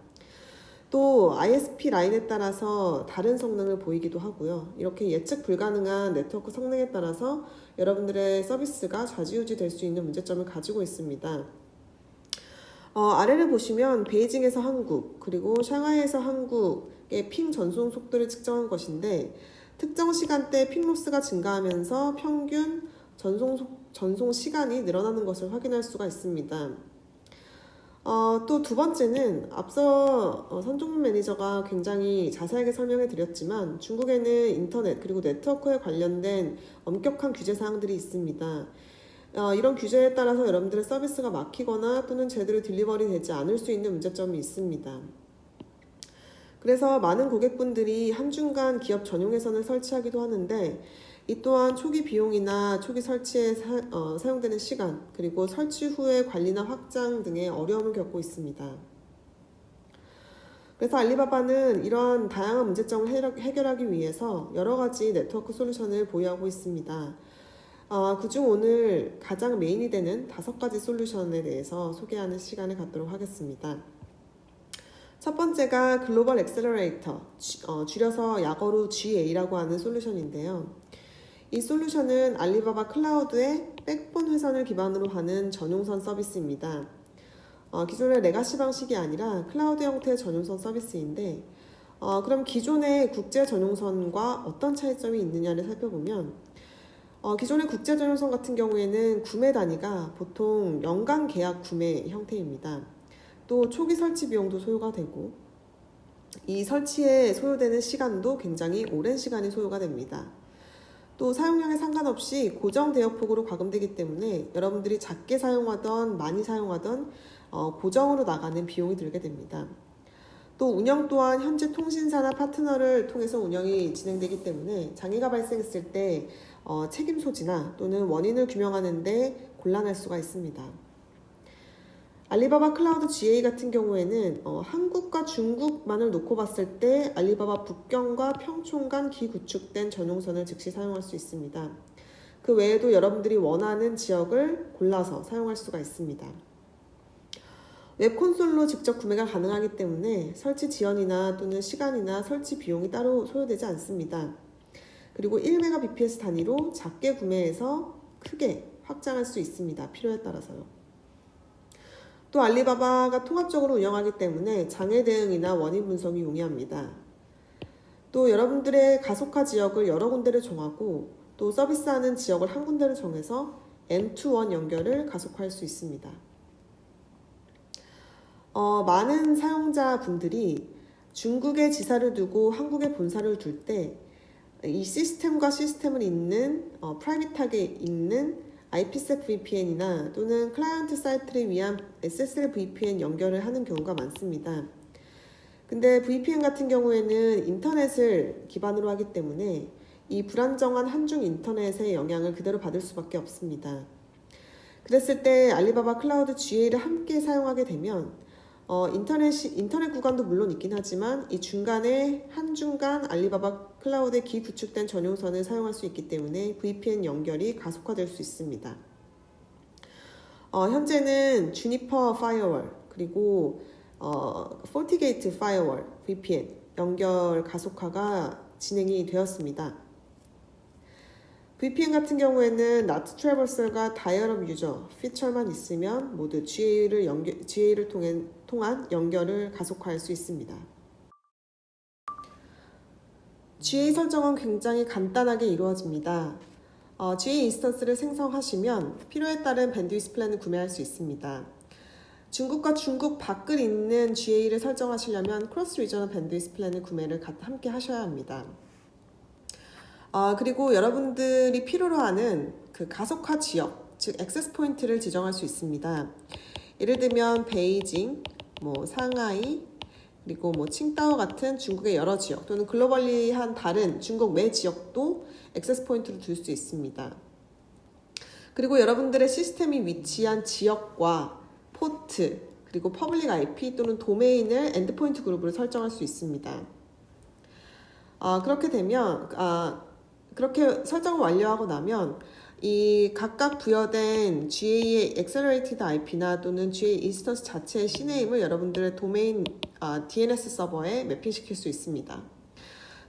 또 ISP 라인에 따라서 다른 성능을 보이기도 하고요. 이렇게 예측 불가능한 네트워크 성능에 따라서 여러분들의 서비스가 좌지우지 될 수 있는 문제점을 가지고 있습니다. 아래를 보시면 베이징에서 한국, 그리고 샹하이에서 한국의 핑 전송 속도를 측정한 것인데, 특정 시간대 핑 로스가 증가하면서 평균 전송 시간이 늘어나는 것을 확인할 수가 있습니다. 또 두 번째는 앞서 선종문 매니저가 굉장히 자세하게 설명해 드렸지만, 중국에는 인터넷 그리고 네트워크에 관련된 엄격한 규제 사항들이 있습니다. 이런 규제에 따라서 여러분들의 서비스가 막히거나 또는 제대로 딜리버리 되지 않을 수 있는 문제점이 있습니다. 그래서 많은 고객분들이 한중간 기업 전용 회선을 설치하기도 하는데, 이 또한 초기 비용이나 초기 설치에 사용되는 시간, 그리고 설치 후의 관리나 확장 등의 어려움을 겪고 있습니다. 그래서 알리바바는 이러한 다양한 문제점을 해결하기 위해서 여러 가지 네트워크 솔루션을 보유하고 있습니다. 그중 오늘 가장 메인이 되는 5가지 솔루션에 대해서 소개하는 시간을 갖도록 하겠습니다. 첫 번째가 글로벌 엑셀러레이터, 줄여서 약어로 GA라고 하는 솔루션인데요. 이 솔루션은 알리바바 클라우드의 백본 회선을 기반으로 하는 전용선 서비스입니다. 기존의 레가시 방식이 아니라 클라우드 형태의 전용선 서비스인데 그럼 기존의 국제 전용선과 어떤 차이점이 있느냐를 살펴보면 기존의 국제 전용선 같은 경우에는 구매 단위가 보통 연간 계약 구매 형태입니다. 또 초기 설치 비용도 소요가 되고 이 설치에 소요되는 시간도 굉장히 오랜 시간이 소요가 됩니다. 또 사용량에 상관없이 고정 대역폭으로 과금되기 때문에 여러분들이 작게 사용하던 많이 사용하던 고정으로 나가는 비용이 들게 됩니다. 또 운영 또한 현재 통신사나 파트너를 통해서 운영이 진행되기 때문에 장애가 발생했을 때 책임 소지나 또는 원인을 규명하는 데 곤란할 수가 있습니다. 알리바바 클라우드 GA 같은 경우에는 한국과 중국만을 놓고 봤을 때 알리바바 북경과 평촌 간 기구축된 전용선을 즉시 사용할 수 있습니다. 그 외에도 여러분들이 원하는 지역을 골라서 사용할 수가 있습니다. 웹 콘솔로 직접 구매가 가능하기 때문에 설치 지연이나 또는 시간이나 설치 비용이 따로 소요되지 않습니다. 그리고 1Mbps 단위로 작게 구매해서 크게 확장할 수 있습니다. 필요에 따라서요. 또 알리바바가 통합적으로 운영하기 때문에 장애 대응이나 원인 분석이 용이합니다. 또 여러분들의 가속화 지역을 여러 군데를 정하고 또 서비스하는 지역을 한 군데를 정해서 N2-1 연결을 가속화할 수 있습니다. 많은 사용자분들이 중국에 지사를 두고 한국에 본사를 둘 때 이 시스템과 시스템을 잇는 프라이빗하게 있는 IPsec VPN이나 또는 클라이언트 사이트를 위한 SSL VPN 연결을 하는 경우가 많습니다. 근데 VPN 같은 경우에는 인터넷을 기반으로 하기 때문에 이 불안정한 한중 인터넷의 영향을 그대로 받을 수밖에 없습니다. 그랬을 때 알리바바 클라우드 GA를 함께 사용하게 되면 인터넷 구간도 물론 있긴 하지만 이 중간에 한중간 알리바바 클라우드에 기구축된 전용선을 사용할 수 있기 때문에 VPN 연결이 가속화될 수 있습니다. 현재는 주니퍼 파이어월 그리고 포티게이트 파이어월 VPN 연결 가속화가 진행이 되었습니다. VPN 같은 경우에는 나트 트래버설과 다이얼업 유저 피처만 있으면 모두 GA를 통한 연결을 가속화할 수 있습니다. GA 설정은 굉장히 간단하게 이루어집니다. GA 인스턴스를 생성하시면 필요에 따른 밴드위스 플랜을 구매할 수 있습니다. 중국과 중국 밖을 있는 GA를 설정하시려면 크로스 리저널 밴드위스 플랜을 구매를 함께 하셔야 합니다. 그리고 여러분들이 필요로 하는 그 가속화 지역, 즉 액세스 포인트를 지정할 수 있습니다. 예를 들면 베이징, 상하이, 그리고 칭다오 같은 중국의 여러 지역 또는 글로벌리한 다른 중국 외 지역도 액세스 포인트로 둘 수 있습니다. 그리고 여러분들의 시스템이 위치한 지역과 포트, 그리고 퍼블릭 IP 또는 도메인을 엔드포인트 그룹으로 설정할 수 있습니다. 그렇게 되면 그렇게 설정을 완료하고 나면 이 각각 부여된 GA의 Accelerated IP나 또는 GA 인스턴스 자체의 C네임을 여러분들의 도메인 DNS 서버에 매핑시킬 수 있습니다.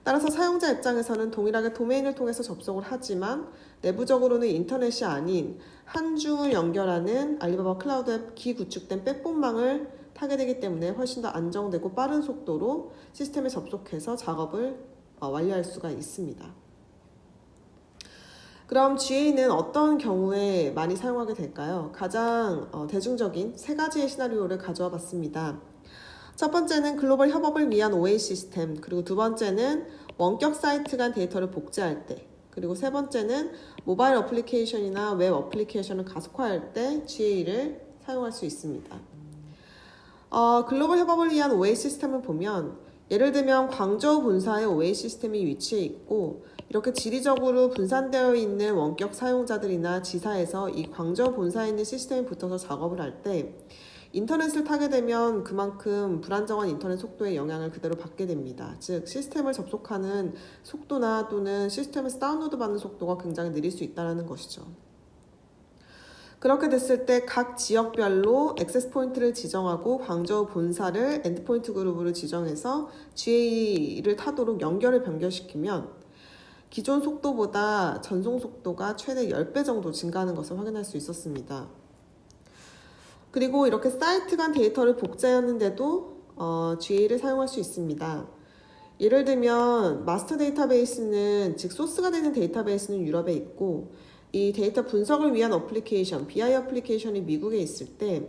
따라서 사용자 입장에서는 동일하게 도메인을 통해서 접속을 하지만 내부적으로는 인터넷이 아닌 한중을 연결하는 알리바바 클라우드에 기구축된 백본망을 타게 되기 때문에 훨씬 더 안정되고 빠른 속도로 시스템에 접속해서 작업을 완료할 수가 있습니다. 그럼 GA는 어떤 경우에 많이 사용하게 될까요? 가장 대중적인 세 가지의 시나리오를 가져와 봤습니다. 첫 번째는 글로벌 협업을 위한 OA 시스템, 그리고 두 번째는 원격 사이트 간 데이터를 복제할 때, 그리고 세 번째는 모바일 어플리케이션이나 웹 어플리케이션을 가속화할 때 GA를 사용할 수 있습니다. 글로벌 협업을 위한 OA 시스템을 보면 예를 들면 광저우 본사의 OA 시스템이 위치해 있고 이렇게 지리적으로 분산되어 있는 원격 사용자들이나 지사에서 이 광저우 본사에 있는 시스템에 붙어서 작업을 할 때 인터넷을 타게 되면 그만큼 불안정한 인터넷 속도에 영향을 그대로 받게 됩니다. 즉 시스템을 접속하는 속도나 또는 시스템에서 다운로드 받는 속도가 굉장히 느릴 수 있다는 것이죠. 그렇게 됐을 때 각 지역별로 액세스 포인트를 지정하고 광저우 본사를 엔드포인트 그룹으로 지정해서 GA를 타도록 연결을 변경시키면 기존 속도보다 전송 속도가 최대 10배 정도 증가하는 것을 확인할 수 있었습니다. 그리고 이렇게 사이트 간 데이터를 복제하는데도 GA를 사용할 수 있습니다. 예를 들면 마스터 데이터베이스는, 즉 소스가 되는 데이터베이스는 유럽에 있고, 이 데이터 분석을 위한 어플리케이션, BI 어플리케이션이 미국에 있을 때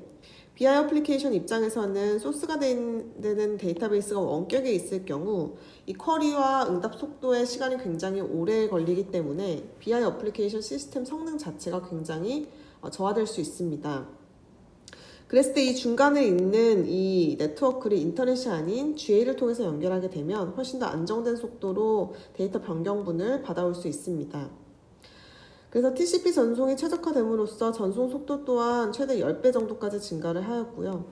BI 어플리케이션 입장에서는 소스가 되는 데이터베이스가 원격에 있을 경우 이 쿼리와 응답 속도의 시간이 굉장히 오래 걸리기 때문에 BI 어플리케이션 시스템 성능 자체가 굉장히 저하될 수 있습니다. 그랬을 때 이 중간에 있는 이 네트워크를 인터넷이 아닌 GA를 통해서 연결하게 되면 훨씬 더 안정된 속도로 데이터 변경분을 받아올 수 있습니다. 그래서 TCP 전송이 최적화됨으로써 전송 속도 또한 최대 10배 정도까지 증가를 하였고요.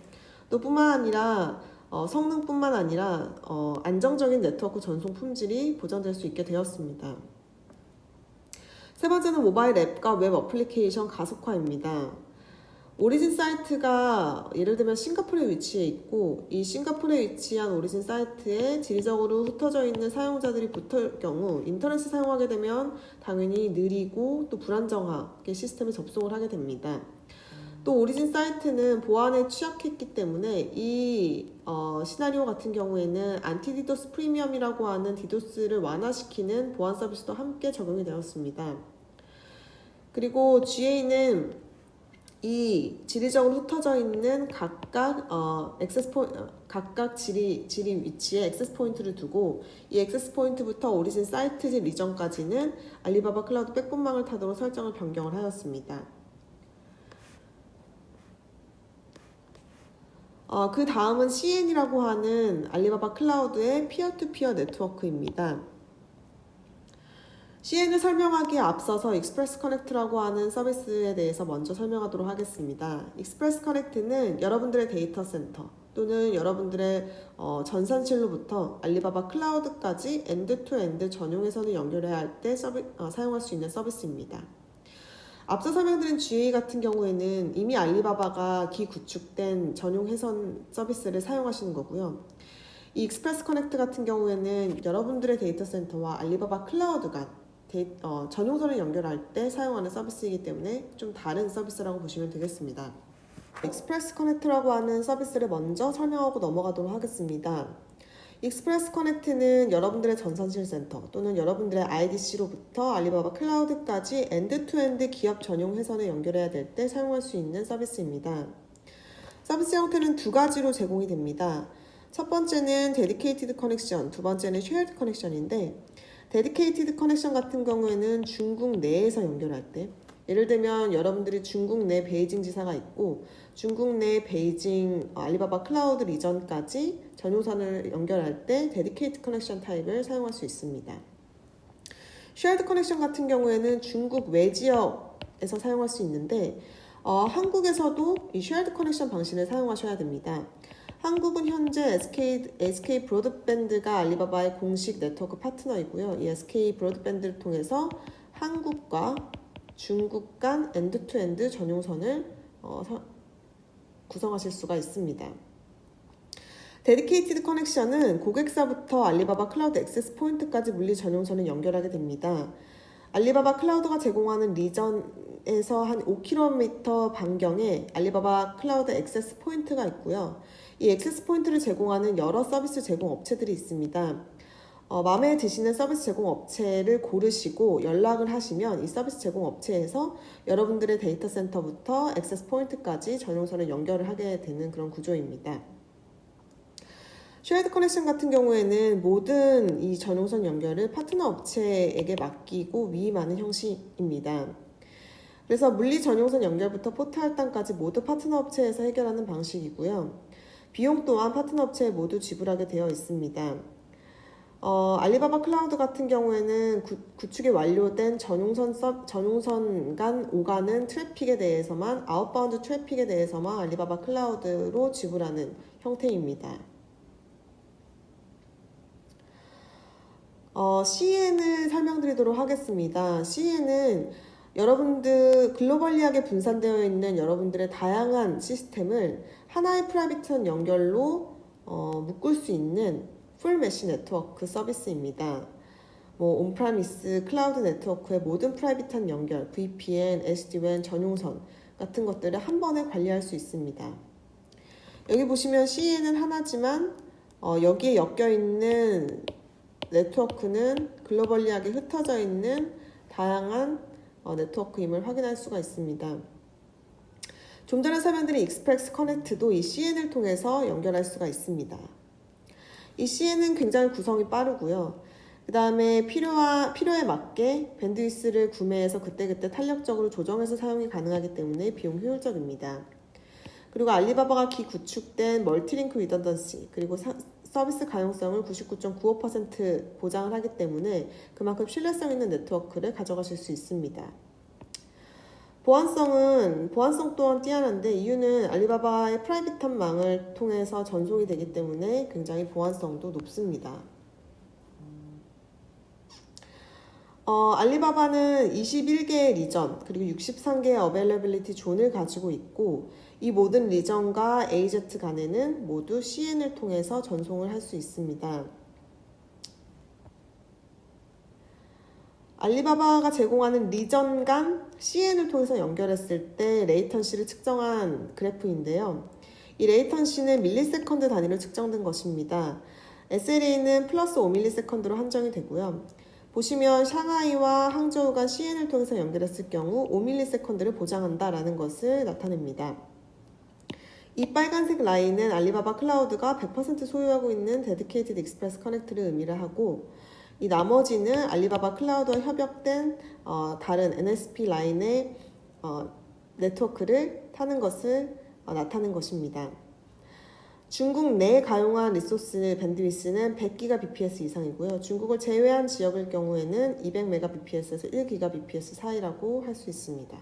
또 뿐만 아니라 성능뿐만 아니라 안정적인 네트워크 전송 품질이 보장될 수 있게 되었습니다. 세 번째는 모바일 앱과 웹 어플리케이션 가속화입니다. 오리진 사이트가 예를 들면 싱가포르에 위치해 있고, 이 싱가포르에 위치한 오리진 사이트에 지리적으로 흩어져 있는 사용자들이 붙을 경우 인터넷을 사용하게 되면 당연히 느리고 또 불안정하게 시스템에 접속을 하게 됩니다. 또 오리진 사이트는 보안에 취약했기 때문에 이 시나리오 같은 경우에는 안티디도스 프리미엄이라고 하는 디도스를 완화시키는 보안 서비스도 함께 적용이 되었습니다. 그리고 GA는 이 지리적으로 흩어져 있는 각각 지리 위치에 액세스 포인트를 두고, 이 액세스 포인트부터 오리진 사이트 리전까지는 알리바바 클라우드 백본망을 타도록 설정을 변경을 하였습니다. 그 다음은 CN이라고 하는 알리바바 클라우드의 피어-투-피어 네트워크입니다. CN을 설명하기에 앞서서 익스프레스 커넥트라고 하는 서비스에 대해서 먼저 설명하도록 하겠습니다. 익스프레스 커넥트는 여러분들의 데이터 센터 또는 여러분들의 전산실로부터 알리바바 클라우드까지 엔드-투-엔드 전용 회선을 연결해야 할 때 사용할 수 있는 서비스입니다. 앞서 설명드린 GA 같은 경우에는 이미 알리바바가 기구축된 전용 회선 서비스를 사용하시는 거고요. 이 익스프레스 커넥트 같은 경우에는 여러분들의 데이터 센터와 알리바바 클라우드 간 전용선을 연결할 때 사용하는 서비스이기 때문에 좀 다른 서비스라고 보시면 되겠습니다. 익스프레스 커넥트라고 하는 서비스를 먼저 설명하고 넘어가도록 하겠습니다. 익스프레스 커넥트는 여러분들의 전산실 센터 또는 여러분들의 IDC로부터 알리바바 클라우드까지 엔드-투-엔드 기업 전용 회선을 연결해야 될 때 사용할 수 있는 서비스입니다. 서비스 형태는 두 가지로 제공이 됩니다. 첫 번째는 데디케이티드 커넥션, 두 번째는 쉐어드 커넥션인데, 데디케이티드 커넥션 같은 경우에는 중국 내에서 연결할 때, 예를 들면 여러분들이 중국 내 베이징 지사가 있고 중국 내 베이징 알리바바 클라우드 리전까지 전용선을 연결할 때 데디케이티드 커넥션 타입을 사용할 수 있습니다. 쉐어드 커넥션 같은 경우에는 중국 외 지역에서 사용할 수 있는데 한국에서도 이 쉐어드 커넥션 방식을 사용하셔야 됩니다. 한국은 현재 SK 브로드밴드가 알리바바의 공식 네트워크 파트너이고요. 이 SK 브로드밴드를 통해서 한국과 중국 간 엔드-투-엔드 전용선을 구성하실 수가 있습니다. 데디케이티드 커넥션은 고객사부터 알리바바 클라우드 액세스 포인트까지 물리 전용선을 연결하게 됩니다. 알리바바 클라우드가 제공하는 리전에서 한 5km 반경에 알리바바 클라우드 액세스 포인트가 있고요. 이 액세스 포인트를 제공하는 여러 서비스 제공 업체들이 있습니다. 마음에 드시는 서비스 제공 업체를 고르시고 연락을 하시면 이 서비스 제공 업체에서 여러분들의 데이터 센터부터 액세스 포인트까지 전용선을 연결을 하게 되는 그런 구조입니다. 쉐어드 커넥션 같은 경우에는 모든 이 전용선 연결을 파트너 업체에게 맡기고 위임하는 형식입니다. 그래서 물리 전용선 연결부터 포트 할당까지 모두 파트너 업체에서 해결하는 방식이고요. 비용 또한 파트너 업체에 모두 지불하게 되어 있습니다. 알리바바 클라우드 같은 경우에는 구축이 완료된 전용선 간 오가는 트래픽에 대해서만, 아웃바운드 트래픽에 대해서만 알리바바 클라우드로 지불하는 형태입니다. CN을 설명드리도록 하겠습니다. CN은 여러분들 글로벌리하게 분산되어 있는 여러분들의 다양한 시스템을 하나의 프라이빗한 연결로 묶을 수 있는 풀 메쉬 네트워크 서비스입니다. 온프라미스, 클라우드 네트워크의 모든 프라이빗한 연결, VPN, SD-WAN, 전용선 같은 것들을 한 번에 관리할 수 있습니다. 여기 보시면 CN은 하나지만 여기에 엮여있는 네트워크는 글로벌리하게 흩어져 있는 다양한 네트워크임을 확인할 수가 있습니다. 좀 전에 설명드린 익스프레스 커넥트도 이 CN을 통해서 연결할 수가 있습니다. 이 CN은 굉장히 구성이 빠르고요. 그 다음에 필요에 맞게 밴드위스를 구매해서 그때그때 탄력적으로 조정해서 사용이 가능하기 때문에 비용 효율적입니다. 그리고 알리바바가 구축된 멀티링크 리던던시 그리고 서비스 가용성을 99.95% 보장을 하기 때문에 그만큼 신뢰성 있는 네트워크를 가져가실 수 있습니다. 보안성 또한 뛰어난데 이유는 알리바바의 프라이빗한 망을 통해서 전송이 되기 때문에 굉장히 보안성도 높습니다. 알리바바는 21개의 리전 그리고 63개의 어베일러빌리티 존을 가지고 있고 이 모든 리전과 AZ 간에는 모두 CN을 통해서 전송을 할 수 있습니다. 알리바바가 제공하는 리전 간 CN을 통해서 연결했을 때 레이턴시를 측정한 그래프인데요. 이 레이턴시는 밀리세컨드 단위로 측정된 것입니다. SLA는 플러스 5ms로 한정이 되고요. 보시면 샹하이와 항저우 간 CN을 통해서 연결했을 경우 5ms를 보장한다라는 것을 나타냅니다. 이 빨간색 라인은 알리바바 클라우드가 100% 소유하고 있는 데디케이티드 익스프레스 커넥트를 의미를 하고 이 나머지는 알리바바 클라우드와 협력된 다른 NSP 라인의 네트워크를 타는 것을 나타낸 것입니다. 중국 내 가용한 리소스 밴드위스는 100GBps 이상이고요. 중국을 제외한 지역의 경우에는 200Mbps에서 1GBps 사이라고 할 수 있습니다.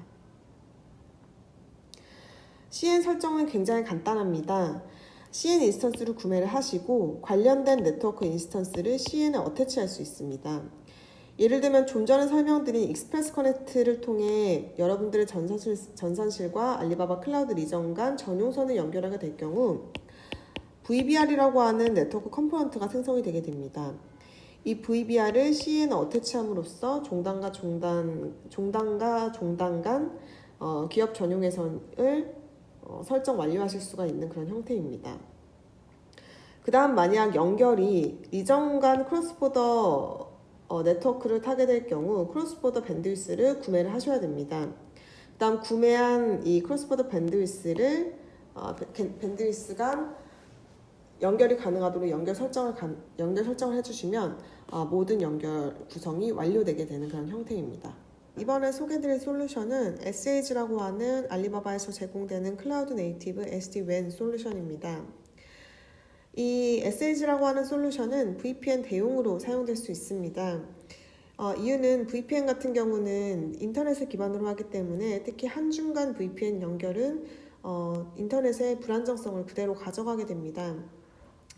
CN 설정은 굉장히 간단합니다. CN 인스턴스를 구매를 하시고 관련된 네트워크 인스턴스를 CN에 어태치할 수 있습니다. 예를 들면 좀 전에 설명드린 익스프레스 커넥트를 통해 여러분들의 전산실과 알리바바 클라우드 리전 간 전용선을 연결하게 될 경우 VBR이라고 하는 네트워크 컴포넌트가 생성이 되게 됩니다. 이 VBR을 CN에 어태치함으로써 종단과 종단 간 기업 전용회선을 설정 완료하실 수가 있는 그런 형태입니다. 그 다음 만약 연결이 리전 간 크로스보더 네트워크를 타게 될 경우 크로스보더 밴드위스를 구매를 하셔야 됩니다. 그 다음 구매한 이 크로스보더 밴드위스를 밴드위스 간 연결이 가능하도록 연결 설정을 해주시면 모든 연결 구성이 완료되게 되는 그런 형태입니다. 이번에 소개드릴 솔루션은 SAG라고 하는 알리바바에서 제공되는 클라우드 네이티브 SD-WAN 솔루션입니다. 이 SAG라고 하는 솔루션은 VPN 대용으로 사용될 수 있습니다. 이유는 VPN 같은 경우는 인터넷을 기반으로 하기 때문에 특히 한중간 VPN 연결은 인터넷의 불안정성을 그대로 가져가게 됩니다.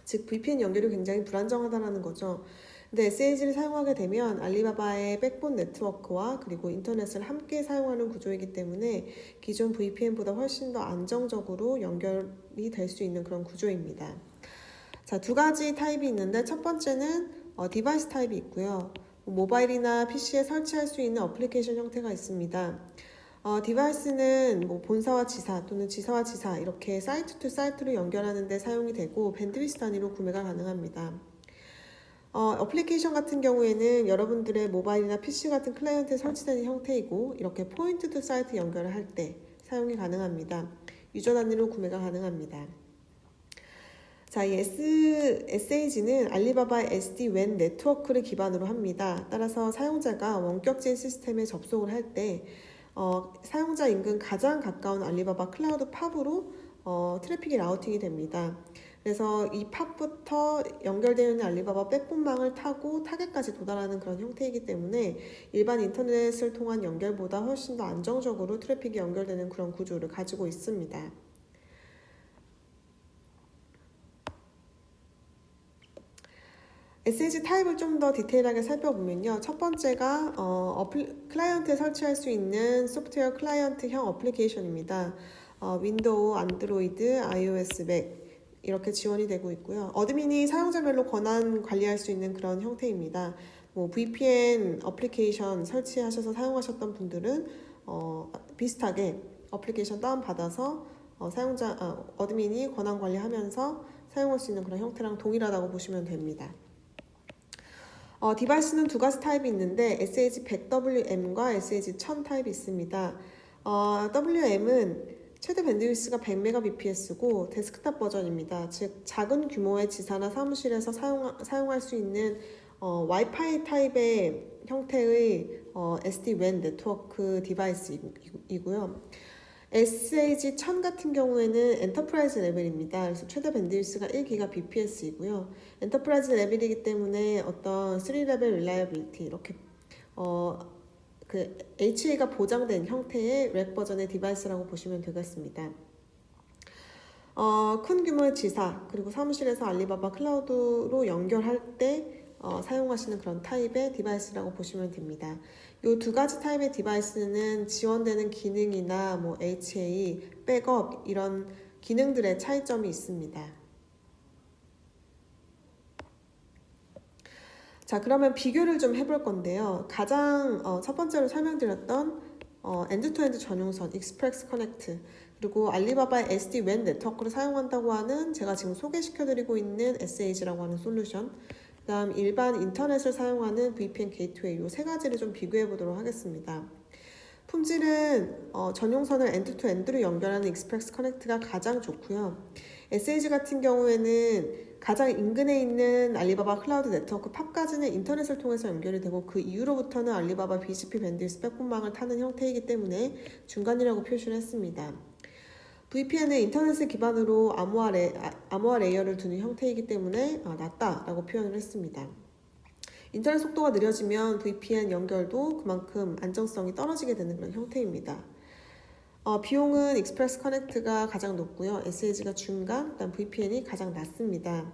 즉 VPN 연결이 굉장히 불안정하다는 거죠. 근데 SAG를 사용하게 되면 알리바바의 백본 네트워크와 그리고 인터넷을 함께 사용하는 구조이기 때문에 기존 VPN보다 훨씬 더 안정적으로 연결이 될 수 있는 그런 구조입니다. 자, 두 가지 타입이 있는데 첫 번째는 디바이스 타입이 있고요. 모바일이나 PC에 설치할 수 있는 어플리케이션 형태가 있습니다. 디바이스는 본사와 지사 또는 지사와 지사 이렇게 사이트 투 사이트로 연결하는 데 사용이 되고 밴드위스 단위로 구매가 가능합니다. 어플리케이션 같은 경우에는 여러분들의 모바일이나 PC 같은 클라이언트에 설치되는 형태이고 이렇게 포인트 투 사이트 연결을 할 때 사용이 가능합니다. 유저 단위로 구매가 가능합니다. 자, 이 SAG는 알리바바의 SD-WAN 네트워크를 기반으로 합니다. 따라서 사용자가 원격진 시스템에 접속을 할 때 사용자 인근 가장 가까운 알리바바 클라우드 팝으로 트래픽이 라우팅이 됩니다. 그래서 이 팝부터 연결되어 있는 알리바바 백본망을 타고 타겟까지 도달하는 그런 형태이기 때문에 일반 인터넷을 통한 연결보다 훨씬 더 안정적으로 트래픽이 연결되는 그런 구조를 가지고 있습니다. SAG 타입을 좀 더 디테일하게 살펴보면요. 첫 번째가 클라이언트에 설치할 수 있는 소프트웨어 클라이언트형 어플리케이션입니다. 윈도우, 안드로이드, iOS, 맥 이렇게 지원이 되고 있고요. 어드민이 사용자별로 권한 관리할 수 있는 그런 형태입니다. 뭐 VPN 어플리케이션 설치하셔서 사용하셨던 분들은 비슷하게 어플리케이션 다운받아서 사용자 어드민이 권한 관리하면서 사용할 수 있는 그런 형태랑 동일하다고 보시면 됩니다. 디바이스는 두 가지 타입이 있는데 SH100WM과 SH1000 타입이 있습니다. WM은 최대 밴드위스가 100Mbps고 데스크탑 버전입니다. 즉 작은 규모의 지사나 사무실에서 사용할 수 있는 와이파이 타입의 형태의 SD-WAN 네트워크 디바이스이고요. SH1000 같은 경우에는 엔터프라이즈 레벨입니다. 그래서 최대 밴드위스가 1GBps이고요. 엔터프라이즈 레벨이기 때문에 어떤 3레벨 릴라이어빌티 이렇게 HA가 보장된 형태의 렉 버전의 디바이스라고 보시면 되겠습니다. 큰 규모의 지사 그리고 사무실에서 알리바바 클라우드로 연결할 때 사용하시는 그런 타입의 디바이스라고 보시면 됩니다. 이 두 가지 타입의 디바이스는 지원되는 기능이나 뭐 HA, 백업 이런 기능들의 차이점이 있습니다. 자, 그러면 비교를 좀 해볼 건데요. 가장 첫 번째로 설명드렸던 엔드투엔드 전용선 익스프레스 커넥트 그리고 알리바바의 SD-WAN 네트워크를 사용한다고 하는 제가 지금 소개시켜드리고 있는 SH라고 하는 솔루션 그 다음 일반 인터넷을 사용하는 VPN 게이트웨이 이 세 가지를 좀 비교해 보도록 하겠습니다. 품질은 전용선을 엔드-투-엔드로 연결하는 익스프레스 커넥트가 가장 좋고요. SH 같은 경우에는 가장 인근에 있는 알리바바 클라우드 네트워크 팝까지는 인터넷을 통해서 연결이 되고 그 이후로부터는 알리바바 BGP 밴드위스 백본망을 타는 형태이기 때문에 중간이라고 표시를 했습니다. VPN은 인터넷을 기반으로 암호화 레이어를 두는 형태이기 때문에 낮다라고 표현을 했습니다. 인터넷 속도가 느려지면 VPN 연결도 그만큼 안정성이 떨어지게 되는 그런 형태입니다. 비용은 익스프레스 커넥트가 가장 높고요. SH가 중간, 그다음 VPN이 가장 낮습니다.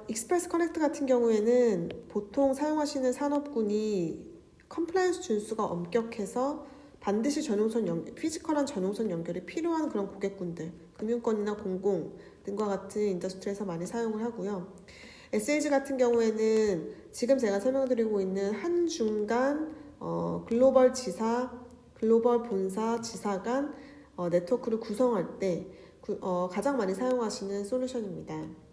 익스프레스 커넥트 같은 경우에는 보통 사용하시는 산업군이 컴플라이언스 준수가 엄격해서 반드시 피지컬한 전용선 연결이 필요한 그런 고객군들, 금융권이나 공공 등과 같은 인더스트리에서 많이 사용을 하고요. SH 같은 경우에는 지금 제가 설명드리고 있는 한중간 글로벌 지사, 글로벌 본사, 지사 간 네트워크를 구성할 때 가장 많이 사용하시는 솔루션입니다.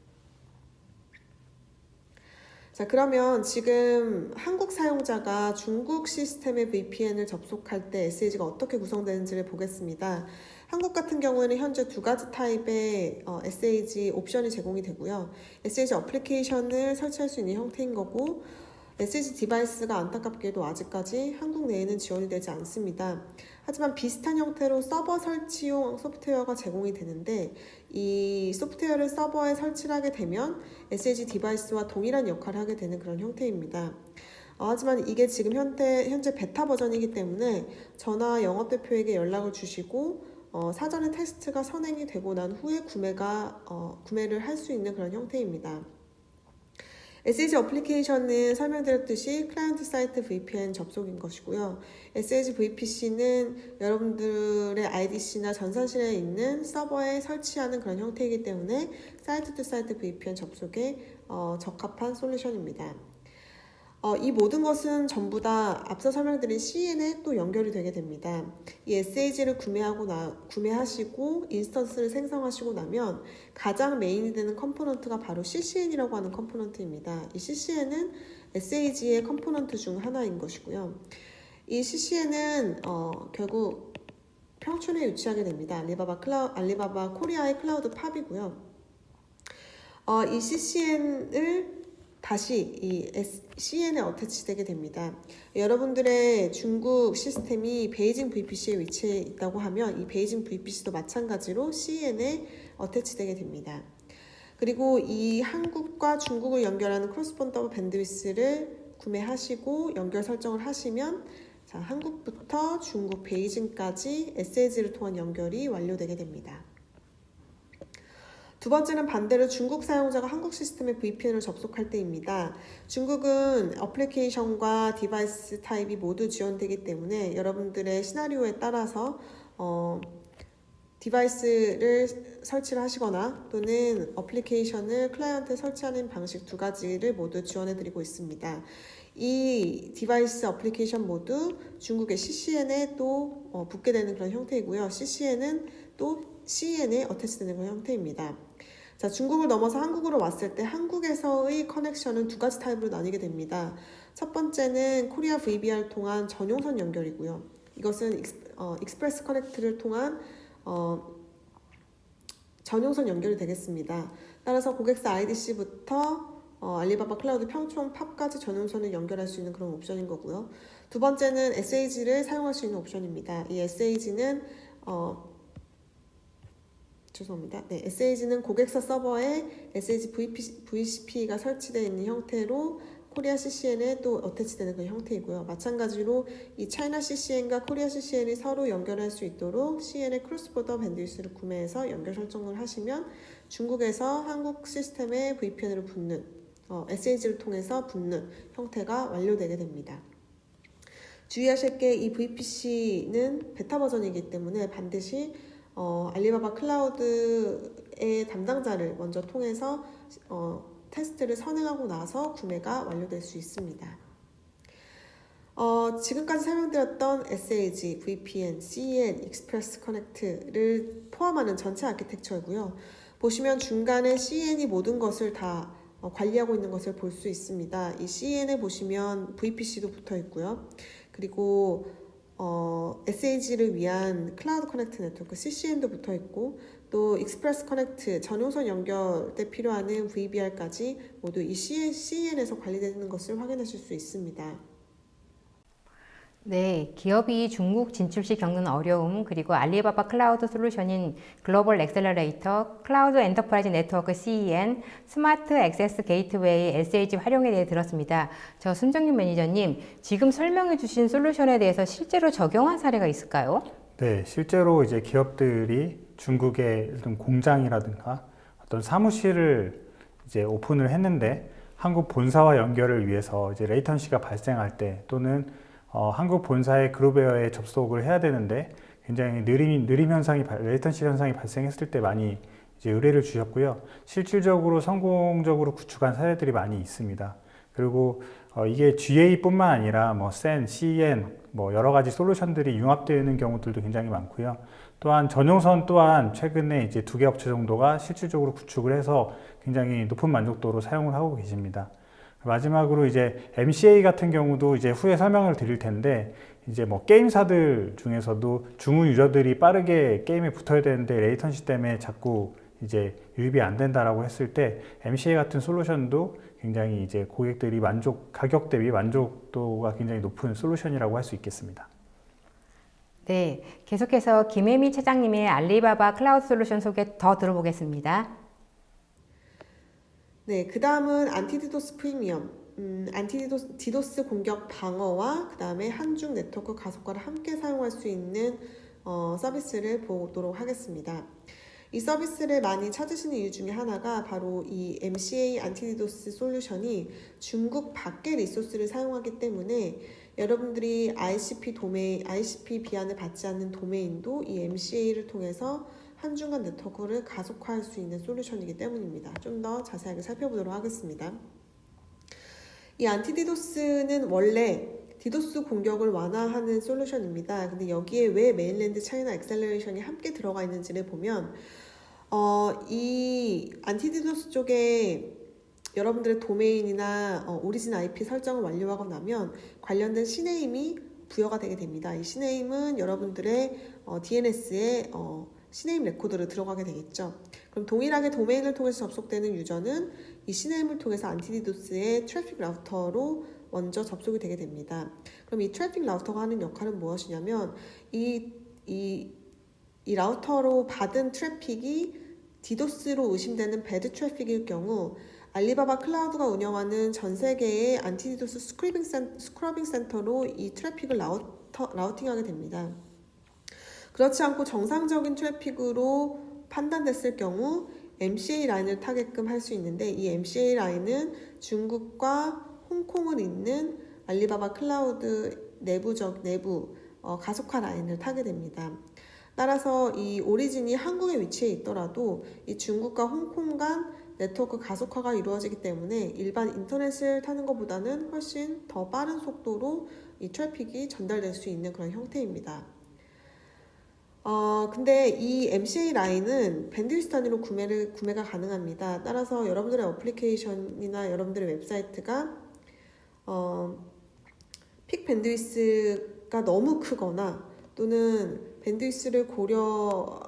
자, 그러면 지금 한국 사용자가 중국 시스템의 VPN을 접속할 때 SH가 어떻게 구성되는지를 보겠습니다. 한국 같은 경우에는 현재 두 가지 타입의 SH 옵션이 제공이 되고요. SH 어플리케이션을 설치할 수 있는 형태인 거고 SH 디바이스가 안타깝게도 아직까지 한국 내에는 지원이 되지 않습니다. 하지만 비슷한 형태로 서버 설치용 소프트웨어가 제공이 되는데 이 소프트웨어를 서버에 설치를 하게 되면 SH 디바이스와 동일한 역할을 하게 되는 그런 형태입니다. 하지만 이게 지금 현재 베타 버전이기 때문에 저나 영업대표에게 연락을 주시고 사전에 테스트가 선행이 되고 난 후에 구매를 할 수 있는 그런 형태입니다. SH 어플리케이션은 설명드렸듯이 클라이언트 사이트 VPN 접속인 것이고요. SH VPC는 여러분들의 IDC나 전산실에 있는 서버에 설치하는 그런 형태이기 때문에 사이트 투 사이트 VPN 접속에 적합한 솔루션입니다. 이 모든 것은 전부 다 앞서 설명드린 CN에 또 연결이 되게 됩니다. 이 SH를 구매하시고 인스턴스를 생성하시고 나면 가장 메인이 되는 컴포넌트가 바로 CCN이라고 하는 컴포넌트입니다. 이 CCN은 SH의 컴포넌트 중 하나인 것이고요. 이 CCN은 결국 평촌에 위치하게 됩니다. 알리바바 코리아의 클라우드 팝이고요. 이 CCN을 다시 이 CN에 어태치되게 됩니다. 여러분들의 중국 시스템이 베이징 VPC에 위치해 있다고 하면 이 베이징 VPC도 마찬가지로 CN에 어태치되게 됩니다. 그리고 이 한국과 중국을 연결하는 크로스본더 밴드위스를 구매하시고 연결 설정을 하시면 한국부터 중국 베이징까지 SH를 통한 연결이 완료되게 됩니다. 두 번째는 반대로 중국 사용자가 한국 시스템의 VPN을 접속할 때입니다. 중국은 어플리케이션과 디바이스 타입이 모두 지원되기 때문에 여러분들의 시나리오에 따라서 디바이스를 설치를 하시거나 또는 어플리케이션을 클라이언트에 설치하는 방식 두 가지를 모두 지원해드리고 있습니다. 이 디바이스 어플리케이션 모두 중국의 CCN에 또 붙게 되는 그런 형태이고요. CCN은 또 CEN에 어태치되는 그런 형태입니다. 자, 중국을 넘어서 한국으로 왔을 때 한국에서의 커넥션은 두 가지 타입으로 나뉘게 됩니다. 첫 번째는 코리아 VBR 통한 전용선 연결이고요. 이것은 익스프레스 커넥트를 통한 전용선 연결이 되겠습니다. 따라서 고객사 IDC부터 알리바바 클라우드 평촌 팝까지 전용선을 연결할 수 있는 그런 옵션인 거고요. 두 번째는 SAG를 사용할 수 있는 옵션입니다. 이 SAG는 SAG는 고객사 서버에 SAG VCP가 설치되어 있는 형태로 코리아 CCN에 또 어태치되는 그런 형태이고요. 마찬가지로 이 차이나 CCN과 코리아 CCN이 서로 연결할 수 있도록 CN의 크로스보더 밴드위스를 구매해서 연결 설정을 하시면 중국에서 한국 시스템에 VPN으로 붙는 SAG를 통해서 붙는 형태가 완료되게 됩니다. 주의하실 게 이 VPC는 베타 버전이기 때문에 반드시 알리바바 클라우드의 담당자를 먼저 통해서 테스트를 선행하고 나서 구매가 완료될 수 있습니다. 지금까지 설명드렸던 SAG, VPN, CEN, 익스프레스 커넥트를 포함하는 전체 아키텍처이고요. 보시면 중간에 CEN이 모든 것을 다 관리하고 있는 것을 볼 수 있습니다. 이 CEN에 보시면 VPC도 붙어 있고요. 그리고 SAG를 위한 클라우드 커넥트 네트워크 CCN도 붙어 있고 또 익스프레스 커넥트 전용선 연결 때 필요한 VBR까지 모두 이 CEN에서 관리되는 것을 확인하실 수 있습니다. 네, 기업이 중국 진출 시 겪는 어려움, 그리고 알리바바 클라우드 솔루션인 글로벌 엑셀러레이터, 클라우드 엔터프라이즈 네트워크 CEN, 스마트 액세스 게이트웨이 SAG 활용에 대해 들었습니다. 저 순정윤 매니저님, 지금 설명해 주신 솔루션에 대해서 실제로 적용한 사례가 있을까요? 네, 실제로 이제 기업들이 중국의 어떤 공장이라든가 어떤 사무실을 이제 오픈을 했는데 한국 본사와 연결을 위해서 이제 레이턴시가 발생할 때 또는 한국 본사의 그룹웨어에 접속을 해야 되는데 굉장히 느림 현상이 레이턴시 현상이 발생했을 때 많이 이제 의뢰를 주셨고요. 실질적으로 성공적으로 구축한 사례들이 많이 있습니다. 그리고 이게 GA뿐만 아니라 뭐 CEN, CEN 뭐 여러 가지 솔루션들이 융합되는 경우들도 굉장히 많고요. 또한 전용선 또한 최근에 이제 2개 업체 정도가 실질적으로 구축을 해서 굉장히 높은 만족도로 사용을 하고 계십니다. 마지막으로 이제 MCA 같은 경우도 이제 후에 설명을 드릴 텐데 이제 뭐 게임사들 중에서도 중후 유저들이 빠르게 게임에 붙어야 되는데 레이턴시 때문에 자꾸 이제 유입이 안 된다라고 했을 때 MCA 같은 솔루션도 굉장히 이제 고객들이 가격 대비 만족도가 굉장히 높은 솔루션이라고 할 수 있겠습니다. 네, 계속해서 김혜미 차장님의 알리바바 클라우드 솔루션 소개 더 들어보겠습니다. 네, 그 다음은 안티디도스 프리미엄, 디도스 공격 방어와 그 다음에 한중 네트워크 가속화를 함께 사용할 수 있는 서비스를 보도록 하겠습니다. 이 서비스를 많이 찾으시는 이유 중에 하나가 바로 이 MCA 안티디도스 솔루션이 중국 밖의 리소스를 사용하기 때문에 여러분들이 ICP 비안을 받지 않는 도메인도 이 MCA를 통해서 한중간 네트워크를 가속화할 수 있는 솔루션이기 때문입니다. 좀 더 자세하게 살펴보도록 하겠습니다. 이 안티디도스는 원래 디도스 공격을 완화하는 솔루션입니다. 근데 여기에 왜 메인랜드 차이나 엑셀러레이션이 함께 들어가 있는지를 보면 이 안티디도스 쪽에 여러분들의 도메인이나 오리진 IP 설정을 완료하고 나면 관련된 CNAM이 부여가 되게 됩니다. 이 CNAM은 여러분들의 DNS에 CNAME 레코드로 들어가게 되겠죠. 그럼 동일하게 도메인을 통해서 접속되는 유저는 이 CNAME을 통해서 안티디도스의 트래픽 라우터로 먼저 접속이 되게 됩니다. 그럼 이 트래픽 라우터가 하는 역할은 무엇이냐면 이 라우터로 받은 트래픽이 디도스로 의심되는 배드 트래픽일 경우 알리바바 클라우드가 운영하는 전 세계의 안티디도스 스크러빙 센터로 이 트래픽을 라우팅하게 됩니다. 그렇지 않고 정상적인 트래픽으로 판단됐을 경우 MCA 라인을 타게끔 할 수 있는데 이 MCA 라인은 중국과 홍콩을 잇는 알리바바 클라우드 내부 가속화 라인을 타게 됩니다. 따라서 이 오리진이 한국에 위치해 있더라도 이 중국과 홍콩 간 네트워크 가속화가 이루어지기 때문에 일반 인터넷을 타는 것보다는 훨씬 더 빠른 속도로 이 트래픽이 전달될 수 있는 그런 형태입니다. 근데 이 MCA 라인은 밴드위스 단위로 구매가 가능합니다. 따라서 여러분들의 어플리케이션이나 여러분들의 웹사이트가 픽 밴드위스가 너무 크거나 또는 밴드위스를 고려할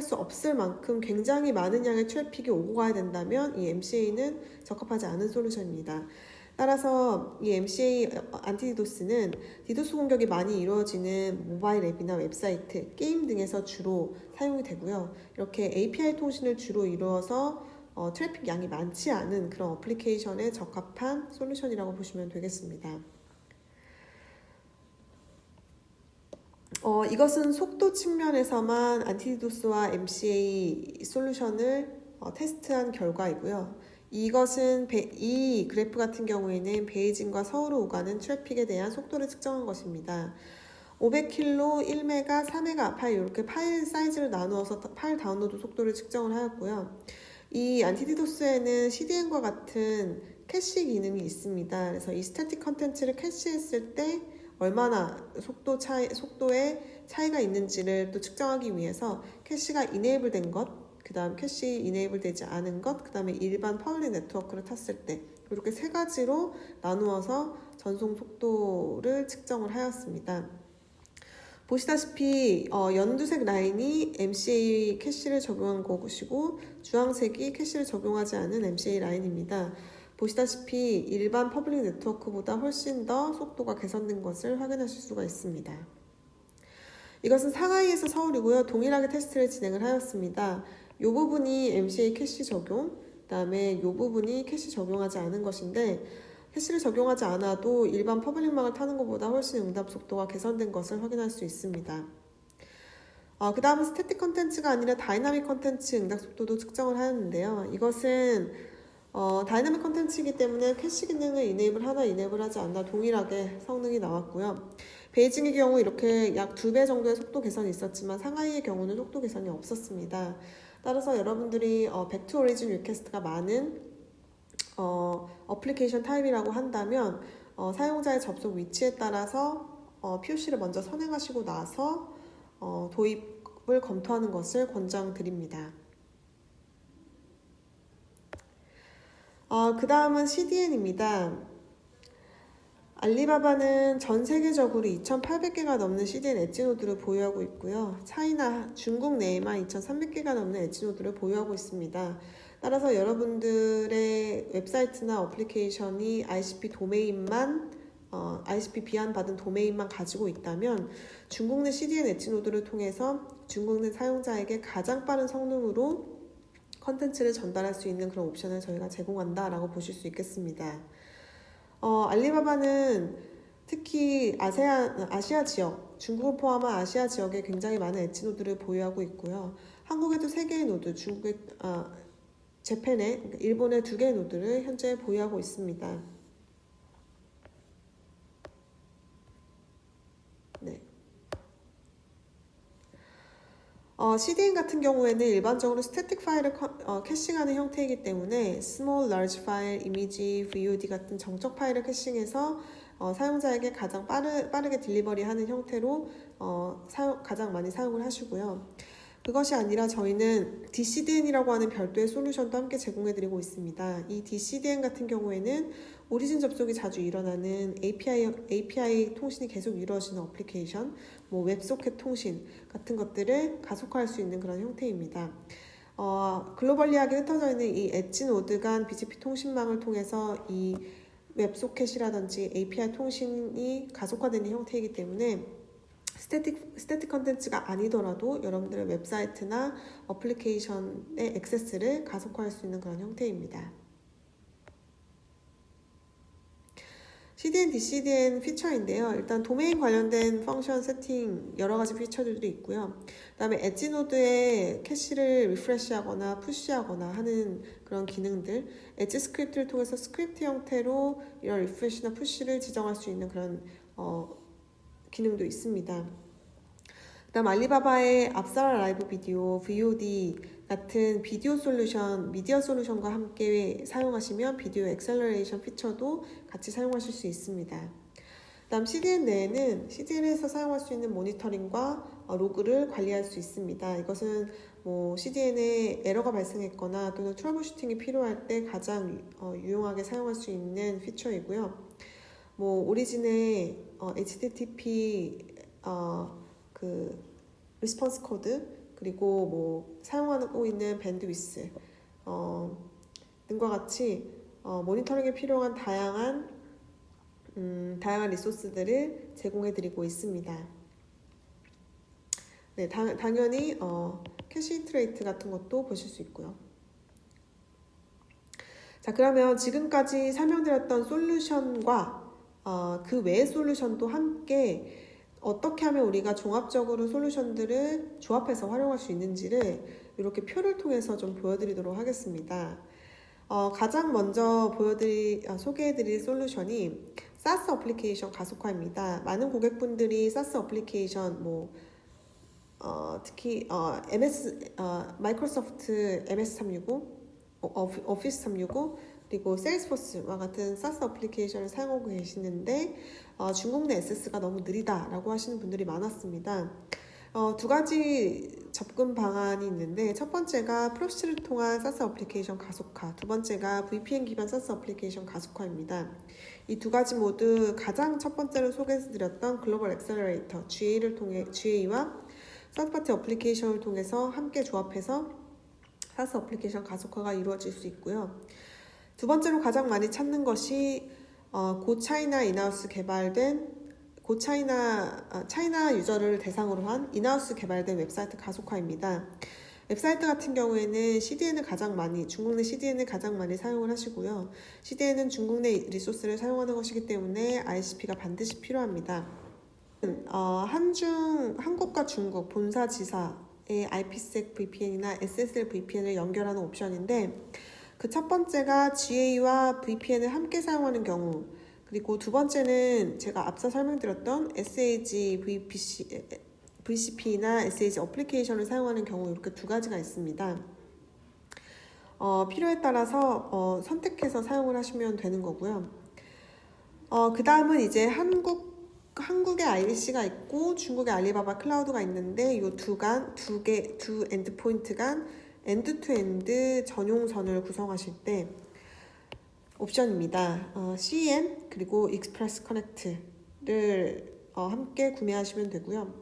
수 없을 만큼 굉장히 많은 양의 트래픽이 오고 가야 된다면 이 MCA는 적합하지 않은 솔루션입니다. 따라서 이 MCA 안티디도스는 디도스 공격이 많이 이루어지는 모바일 앱이나 웹사이트, 게임 등에서 주로 사용이 되고요. 이렇게 API 통신을 주로 이루어서 트래픽 양이 많지 않은 그런 어플리케이션에 적합한 솔루션이라고 보시면 되겠습니다. 이것은 속도 측면에서만 안티디도스와 MCA 솔루션을 테스트한 결과이고요. 이것은 이 그래프 같은 경우에는 베이징과 서울을 오가는 트래픽에 대한 속도를 측정한 것입니다. 500km, 1메가, 4메가 파일 이렇게 파일 사이즈를 나누어서 파일 다운로드 속도를 측정을 하였고요. 이 안티디도스에는 CDN과 같은 캐시 기능이 있습니다. 그래서 이 스태틱 컨텐츠를 캐시했을 때 얼마나 속도의 차이가 있는지를 또 측정하기 위해서 캐시가 이네이블 된 것, 그 다음 캐시 이네이블 되지 않은 것, 그 다음에 일반 퍼블릭 네트워크를 탔을 때 이렇게 세 가지로 나누어서 전송 속도를 측정을 하였습니다. 보시다시피 연두색 라인이 MCA 캐시를 적용한 것이고 주황색이 캐시를 적용하지 않은 MCA 라인입니다. 보시다시피 일반 퍼블릭 네트워크보다 훨씬 더 속도가 개선된 것을 확인하실 수가 있습니다. 이것은 상하이에서 서울이고요. 동일하게 테스트를 진행을 하였습니다. 이 부분이 MCA 캐시 적용, 그 다음에 이 부분이 캐시 적용하지 않은 것인데 캐시를 적용하지 않아도 일반 퍼블릭망을 타는 것보다 훨씬 응답 속도가 개선된 것을 확인할 수 있습니다. 그 다음은 스태틱 컨텐츠가 아니라 다이나믹 컨텐츠 응답 속도도 측정을 하였는데요. 이것은 다이나믹 컨텐츠이기 때문에 캐시 기능을 이네이블 하나 이네이블 하지 않나 동일하게 성능이 나왔고요. 베이징의 경우 이렇게 약 2배 정도의 속도 개선이 있었지만 상하이의 경우는 속도 개선이 없었습니다. 따라서 여러분들이 back to origin 리퀘스트가 많은 어플리케이션 타입이라고 한다면 사용자의 접속 위치에 따라서 POC를 먼저 선행하시고 나서 도입을 검토하는 것을 권장드립니다. 그 다음은 CDN입니다. 알리바바는 전 세계적으로 2,800개가 넘는 CDN 엣지 노드를 보유하고 있고요. 중국 내에만 2,300개가 넘는 엣지 노드를 보유하고 있습니다. 따라서 여러분들의 웹사이트나 어플리케이션이 ICP 도메인만 ICP 비안받은 도메인만 가지고 있다면 중국 내 CDN 엣지 노드를 통해서 중국 내 사용자에게 가장 빠른 성능으로 컨텐츠를 전달할 수 있는 그런 옵션을 저희가 제공한다라고 보실 수 있겠습니다. 알리바바는 특히 아시아 지역, 중국을 포함한 아시아 지역에 굉장히 많은 엣지 노드를 보유하고 있고요. 한국에도 3개의 노드, 재팬에, 일본에 2개의 노드를 현재 보유하고 있습니다. 네. CDN 같은 경우에는 일반적으로 스태틱 파일을 캐싱하는 형태이기 때문에 small, large 파일, 이미지, VOD 같은 정적 파일을 캐싱해서 사용자에게 가장 빠르게 딜리버리하는 형태로 가장 많이 사용을 하시고요. 그것이 아니라 저희는 DCDN이라고 하는 별도의 솔루션도 함께 제공해드리고 있습니다. 이 DCDN 같은 경우에는 오리진 접속이 자주 일어나는 API 통신이 계속 이루어지는 어플리케이션, 웹소켓 통신 같은 것들을 가속화할 수 있는 그런 형태입니다. 글로벌리하게 흩어져 있는 이 엣지 노드 간 BGP 통신망을 통해서 이 웹소켓이라든지 API 통신이 가속화되는 형태이기 때문에 스태틱 컨텐츠가 아니더라도 여러분들의 웹사이트나 어플리케이션의 액세스를 가속화할 수 있는 그런 형태입니다. CDN, DCDN 피처인데요. 일단 도메인 관련된 펑션 세팅 여러 가지 피처들도 있고요. 그 다음에 엣지 노드에 캐시를 리프레시하거나 푸시하거나 하는 그런 기능들, 엣지 스크립트를 통해서 스크립트 형태로 이런 리프레시나 푸시를 지정할 수 있는 그런 기능도 있습니다. 그다음 알리바바의 앞사라 라이브 비디오, VOD 같은 비디오 솔루션, 미디어 솔루션과 함께 사용하시면 비디오 엑셀러레이션 피처도 같이 사용하실 수 있습니다. 그다음 CDN 내에는 CDN에서 사용할 수 있는 모니터링과 로그를 관리할 수 있습니다. 이것은 뭐 CDN에 에러가 발생했거나 또는 트러블 슈팅이 필요할 때 가장 유용하게 사용할 수 있는 피처이고요. 뭐 오리진의 HTTP 그 리스폰스 코드 그리고 뭐 사용하고 있는 밴드위스 등과 같이 모니터링에 필요한 다양한 리소스들을 제공해드리고 있습니다. 네, 당연히 캐시 히트레이트 같은 것도 보실 수 있고요. 자, 그러면 지금까지 설명드렸던 솔루션과 그 외의 솔루션도 함께 어떻게 하면 우리가 종합적으로 솔루션들을 조합해서 활용할 수 있는지를 이렇게 표를 통해서 좀 보여드리도록 하겠습니다. 가장 먼저 소개해드릴 솔루션이 SaaS 어플리케이션 가속화입니다. 많은 고객분들이 SaaS 어플리케이션, 특히 마이크로소프트 MS 365, 오피스 365, 그리고 세일스포스와 같은 SaaS 어플리케이션을 사용하고 계시는데 중국 내 SS가 너무 느리다라고 하시는 분들이 많았습니다. 두 가지 접근 방안이 있는데 첫 번째가 프록시를 통한 SaaS 어플리케이션 가속화, 두 번째가 VPN 기반 SaaS 어플리케이션 가속화입니다. 이 두 가지 모두 가장 첫 번째로 소개해드렸던 글로벌 엑셀러레이터 GA와 서드파티 어플리케이션을 통해서 함께 조합해서 SaaS 어플리케이션 가속화가 이루어질 수 있고요. 두 번째로 가장 많이 찾는 것이 고차이나 인하우스 개발된 차이나 유저를 대상으로 한 인하우스 개발된 웹사이트 가속화입니다. 웹사이트 같은 경우에는 중국 내 CDN을 가장 많이 사용을 하시고요. CDN은 중국 내 리소스를 사용하는 것이기 때문에 ICP가 반드시 필요합니다. 한국과 중국 본사 지사의 IPsec VPN이나 SSL VPN을 연결하는 옵션인데 그 첫 번째가 GA와 VPN을 함께 사용하는 경우, 그리고 두 번째는 제가 앞서 설명드렸던 SAG VCP나 SAG 어플리케이션을 사용하는 경우 이렇게 두 가지가 있습니다. 필요에 따라서 선택해서 사용을 하시면 되는 거고요. 그 다음은 이제 한국의 IDC가 있고 중국의 알리바바 클라우드가 있는데 이 두 엔드포인트 간 엔드-투-엔드 전용선을 구성하실 때 옵션입니다. CN 그리고 익스프레스 커넥트를 함께 구매하시면 되고요.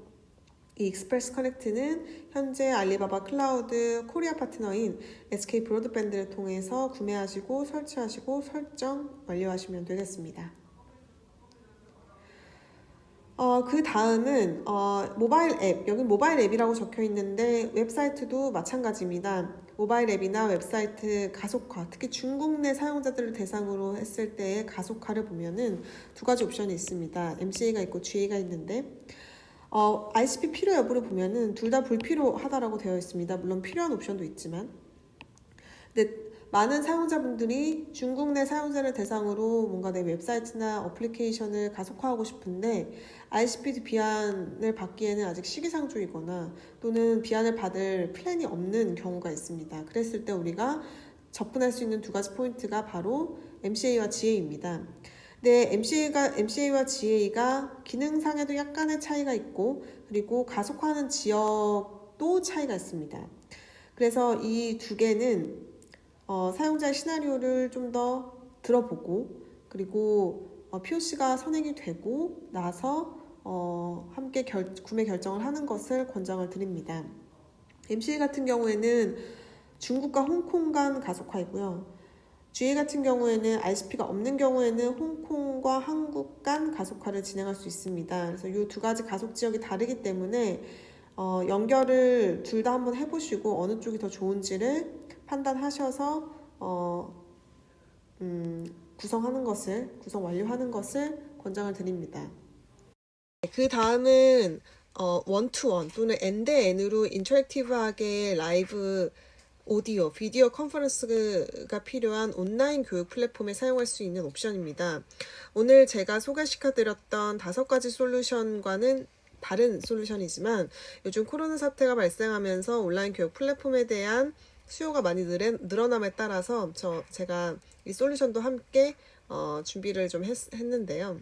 이 익스프레스 커넥트는 현재 알리바바 클라우드 코리아 파트너인 SK 브로드밴드를 통해서 구매하시고 설치하시고 설정 완료하시면 되겠습니다. 그 다음은 모바일 앱, 여기 모바일 앱이라고 적혀 있는데 웹사이트도 마찬가지입니다. 모바일 앱이나 웹사이트 가속화, 특히 중국 내 사용자들을 대상으로 했을 때의 가속화를 보면은 두 가지 옵션이 있습니다. MCA가 있고 GA가 있는데 ICP 필요 여부를 보면은 둘 다 불필요하다라고 되어 있습니다. 물론 필요한 옵션도 있지만, 근데 많은 사용자분들이 중국 내 사용자를 대상으로 뭔가 내 웹사이트나 어플리케이션을 가속화하고 싶은데 ICP 비안을 받기에는 아직 시기상조이거나 또는 비안을 받을 플랜이 없는 경우가 있습니다. 그랬을 때 우리가 접근할 수 있는 두 가지 포인트가 바로 MCA와 GA입니다. 근데 MCA와 GA가 기능상에도 약간의 차이가 있고 그리고 가속화하는 지역도 차이가 있습니다. 그래서 이 두 개는 사용자의 시나리오를 좀 더 들어보고 그리고 POC가 선행이 되고 나서 함께 구매 결정을 하는 것을 권장을 드립니다. MCA 같은 경우에는 중국과 홍콩 간 가속화이고요. GA 같은 경우에는 ICP가 없는 경우에는 홍콩과 한국 간 가속화를 진행할 수 있습니다. 그래서 이 두 가지 가속 지역이 다르기 때문에 연결을 둘 다 한번 해보시고 어느 쪽이 더 좋은지를 판단하셔서 구성 완료하는 것을 권장을 드립니다. 그 다음은 원투원 또는 N-대-N으로 인터랙티브하게 라이브 오디오, 비디오 컨퍼런스가 필요한 온라인 교육 플랫폼에 사용할 수 있는 옵션입니다. 오늘 제가 소개시켜드렸던 5가지 솔루션과는 다른 솔루션이지만 요즘 코로나 사태가 발생하면서 온라인 교육 플랫폼에 대한 수요가 많이 늘어남에 따라서 제가 이 솔루션도 함께 준비를 좀 했는데요.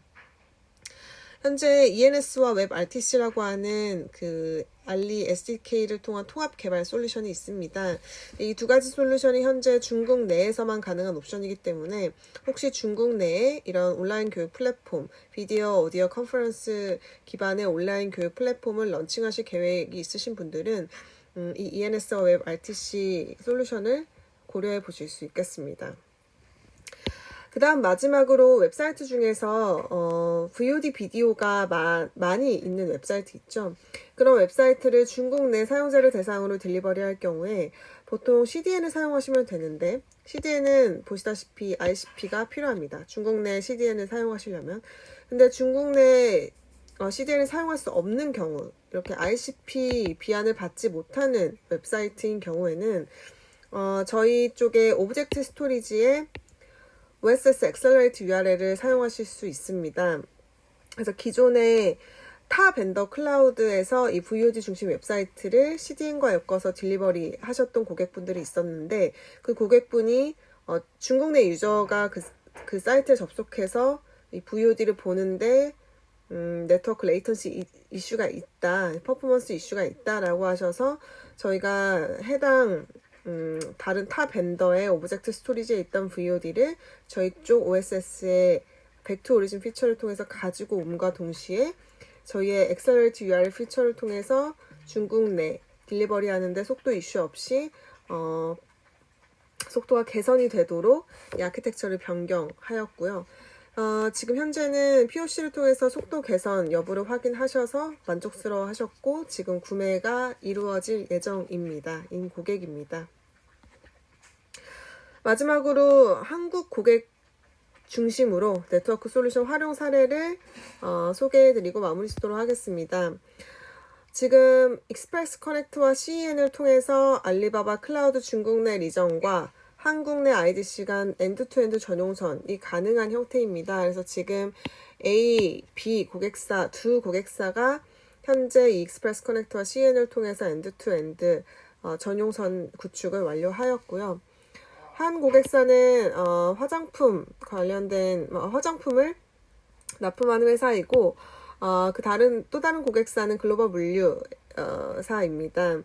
현재 ENS와 WebRTC라고 하는 그 알리 SDK를 통한 통합 개발 솔루션이 있습니다. 이 두 가지 솔루션이 현재 중국 내에서만 가능한 옵션이기 때문에 혹시 중국 내에 이런 온라인 교육 플랫폼, 비디오, 오디오 컨퍼런스 기반의 온라인 교육 플랫폼을 런칭하실 계획이 있으신 분들은 이 ENS와 WebRTC 솔루션을 고려해 보실 수 있겠습니다. 그 다음 마지막으로 웹사이트 중에서 VOD 비디오가 많이 있는 웹사이트 있죠. 그런 웹사이트를 중국 내 사용자를 대상으로 딜리버리 할 경우에 보통 CDN을 사용하시면 되는데 CDN은 보시다시피 ICP가 필요합니다. 중국 내 CDN을 사용하시려면. 근데 중국 내 CDN을 사용할 수 없는 경우, 이렇게 ICP 비안을 받지 못하는 웹사이트인 경우에는 저희 쪽에 오브젝트 스토리지에 OSS Accelerate URL을 사용하실 수 있습니다. 그래서 기존의 타 벤더 클라우드에서 이 VOD 중심 웹사이트를 CDN과 엮어서 딜리버리 하셨던 고객분들이 있었는데 그 고객분이 중국 내 유저가 그 사이트에 접속해서 이 VOD를 보는데 네트워크 레이턴시 이슈가 있다, 퍼포먼스 이슈가 있다라고 하셔서 저희가 해당 다른 타 벤더의 오브젝트 스토리지에 있던 VOD를 저희 쪽 OSS의 Back to Origin 피처를 통해서 가지고 옴과 동시에 저희의 Accelerate URL 피처를 통해서 중국 내 딜리버리 하는데 속도 이슈 없이 속도가 개선이 되도록 이 아키텍처를 변경하였고요. 지금 현재는 POC를 통해서 속도 개선 여부를 확인하셔서 만족스러워 하셨고 지금 구매가 이루어질 예정입니다. 인 고객입니다. 마지막으로 한국 고객 중심으로 네트워크 솔루션 활용 사례를 소개해드리고 마무리 짓도록 하겠습니다. 지금 익스프레스 커넥트와 CEN을 통해서 알리바바 클라우드 중국 내 리전과 한국 내 IDC 간 엔드투엔드 전용선이 가능한 형태입니다. 그래서 지금 A, B 고객사 두 고객사가 현재 이 익스프레스 커넥트와 CN을 통해서 엔드투엔드 전용선 구축을 완료하였고요. 한 고객사는 화장품 관련된 화장품을 납품하는 회사이고 또 다른 고객사는 글로벌 물류사입니다.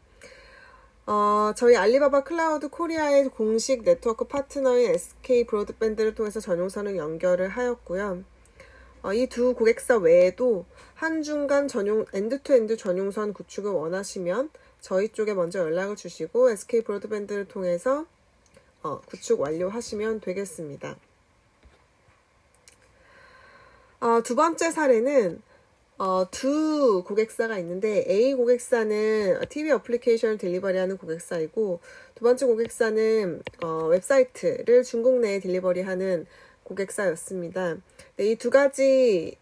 저희 알리바바 클라우드 코리아의 공식 네트워크 파트너인 SK 브로드밴드를 통해서 전용선을 연결을 하였고요. 이 두 고객사 외에도 한중간 엔드투엔드 전용선 구축을 원하시면 저희 쪽에 먼저 연락을 주시고 SK 브로드밴드를 통해서 구축 완료하시면 되겠습니다. 두 번째 사례는 두 고객사가 있는데 A 고객사는 TV 어플리케이션을 딜리버리하는 고객사이고 두 번째 고객사는 웹사이트를 중국 내에 딜리버리하는 고객사였습니다. 이 두 가지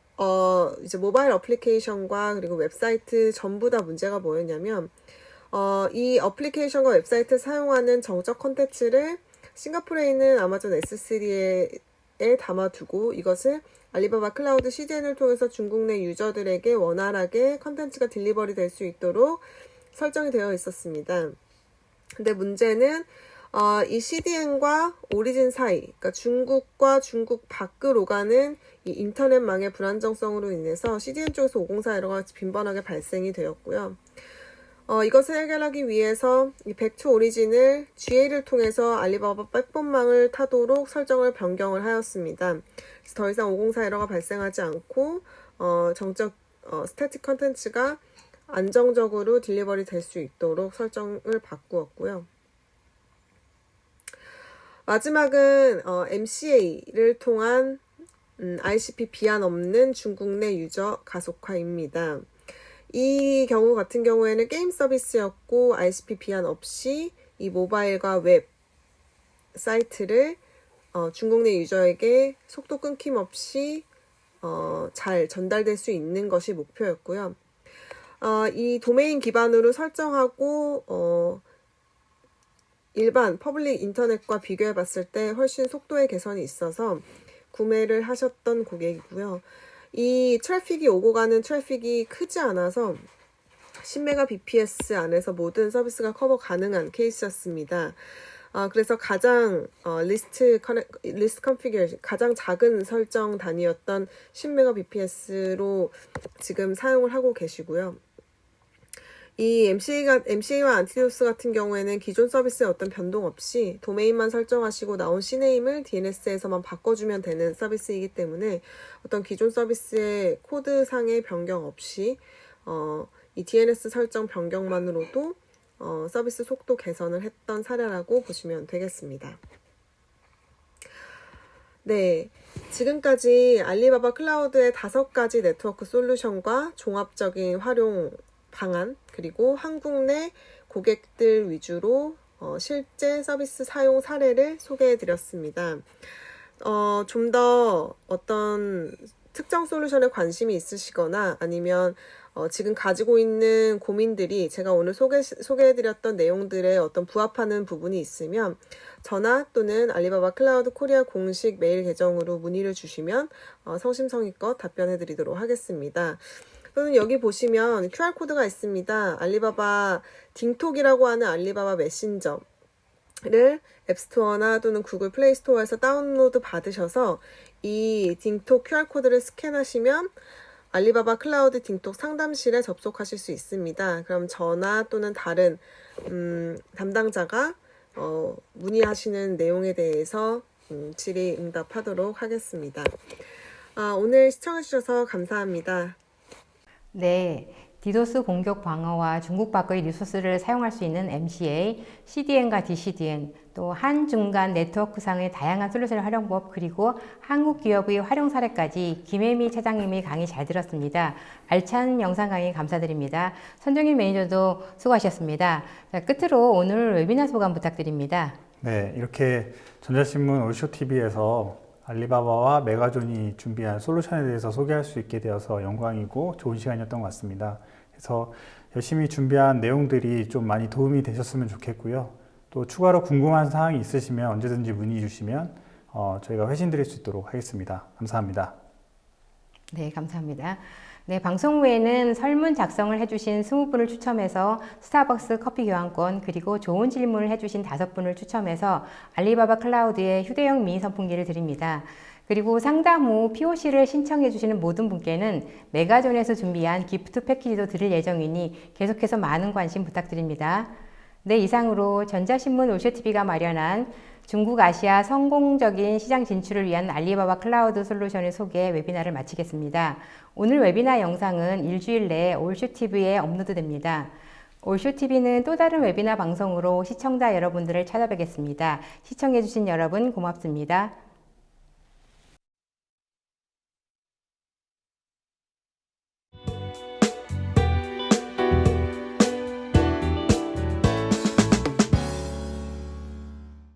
이제 모바일 어플리케이션과 그리고 웹사이트 전부 다 문제가 뭐였냐면 이 어플리케이션과 웹사이트를 사용하는 정적 콘텐츠를 싱가포르에 있는 아마존 S3에 담아두고 이것을 알리바바 클라우드 CDN을 통해서 중국 내 유저들에게 원활하게 컨텐츠가 딜리버리 될 수 있도록 설정이 되어 있었습니다. 근데 문제는 이 CDN과 오리진 사이, 그러니까 중국과 중국 밖으로 가는 이 인터넷망의 불안정성으로 인해서 CDN 쪽에서 504 에러가 빈번하게 발생이 되었고요. 이것을 해결하기 위해서 이 Back to Origin을 GA를 통해서 알리바바 백본망을 타도록 설정을 변경을 하였습니다. 그래서 더 이상 504 에러가 발생하지 않고 정적 스태틱 컨텐츠가 안정적으로 딜리버리 될 수 있도록 설정을 바꾸었고요. 마지막은 MCA를 통한 ICP 비안 없는 중국 내 유저 가속화입니다. 이 경우 같은 경우에는 게임 서비스였고 ICP 비안 없이 이 모바일과 웹 사이트를 중국 내 유저에게 속도 끊김 없이 잘 전달될 수 있는 것이 목표였고요. 이 도메인 기반으로 설정하고 일반 퍼블릭 인터넷과 비교해 봤을 때 훨씬 속도의 개선이 있어서 구매를 하셨던 고객이고요. 이 트래픽이 오고 가는 트래픽이 크지 않아서 10Mbps 안에서 모든 서비스가 커버 가능한 케이스였습니다. 그래서 가장 리스트 컨피규레이션 가장 작은 설정 단위였던 10Mbps로 지금 사용을 하고 계시고요. 이 MCA와 안티도스 같은 경우에는 기존 서비스에 어떤 변동 없이 도메인만 설정하시고 나온 CNAM을 DNS에서만 바꿔주면 되는 서비스이기 때문에 어떤 기존 서비스의 코드상의 변경 없이 이 DNS 설정 변경만으로도 서비스 속도 개선을 했던 사례라고 보시면 되겠습니다. 네, 지금까지 알리바바 클라우드의 5가지 네트워크 솔루션과 종합적인 활용 방안, 그리고 한국 내 고객들 위주로 실제 서비스 사용 사례를 소개해 드렸습니다. 좀 더 어떤 특정 솔루션에 관심이 있으시거나 아니면 지금 가지고 있는 고민들이 제가 오늘 소개해드렸던 내용들에 어떤 부합하는 부분이 있으면 전화 또는 알리바바 클라우드 코리아 공식 메일 계정으로 문의를 주시면 성심성의껏 답변해드리도록 하겠습니다. 또는 여기 보시면 QR코드가 있습니다. 알리바바 딩톡이라고 하는 알리바바 메신저를 앱스토어나 또는 구글 플레이스토어에서 다운로드 받으셔서 이 딩톡 QR코드를 스캔하시면 알리바바 클라우드 딩톡 상담실에 접속하실 수 있습니다. 그럼 저나 또는 다른 담당자가 문의하시는 내용에 대해서 질의응답하도록 하겠습니다. 오늘 시청해주셔서 감사합니다. 네, 디도스 공격 방어와 중국 밖의 리소스를 사용할 수 있는 MCA, CDN과 DCDN, 또 한중간 네트워크상의 다양한 솔루션 활용법, 그리고 한국 기업의 활용 사례까지 김혜미 차장님이 강의 잘 들었습니다. 알찬 영상 강의 감사드립니다. 선정인 매니저도 수고하셨습니다. 자, 끝으로 오늘 웨비나 소감 부탁드립니다. 네, 이렇게 전자신문 올쇼TV에서 알리바바와 메가존이 준비한 솔루션에 대해서 소개할 수 있게 되어서 영광이고 좋은 시간이었던 것 같습니다. 그래서 열심히 준비한 내용들이 좀 많이 도움이 되셨으면 좋겠고요. 또 추가로 궁금한 사항이 있으시면 언제든지 문의 주시면 저희가 회신 드릴 수 있도록 하겠습니다. 감사합니다. 네, 감사합니다. 네, 방송 후에는 설문 작성을 해주신 20분을 추첨해서 스타벅스 커피 교환권, 그리고 좋은 질문을 해주신 5분을 추첨해서 알리바바 클라우드의 휴대용 미니 선풍기를 드립니다. 그리고 상담 후 POC를 신청해 주시는 모든 분께는 메가존에서 준비한 기프트 패키지도 드릴 예정이니 계속해서 많은 관심 부탁드립니다. 네, 이상으로 전자신문 올쇼TV가 마련한 중국 아시아 성공적인 시장 진출을 위한 알리바바 클라우드 솔루션의 소개 웨비나를 마치겠습니다. 오늘 웨비나 영상은 일주일 내에 올쇼TV에 업로드됩니다. 올쇼TV는 또 다른 웨비나 방송으로 시청자 여러분들을 찾아뵙겠습니다. 시청해주신 여러분 고맙습니다.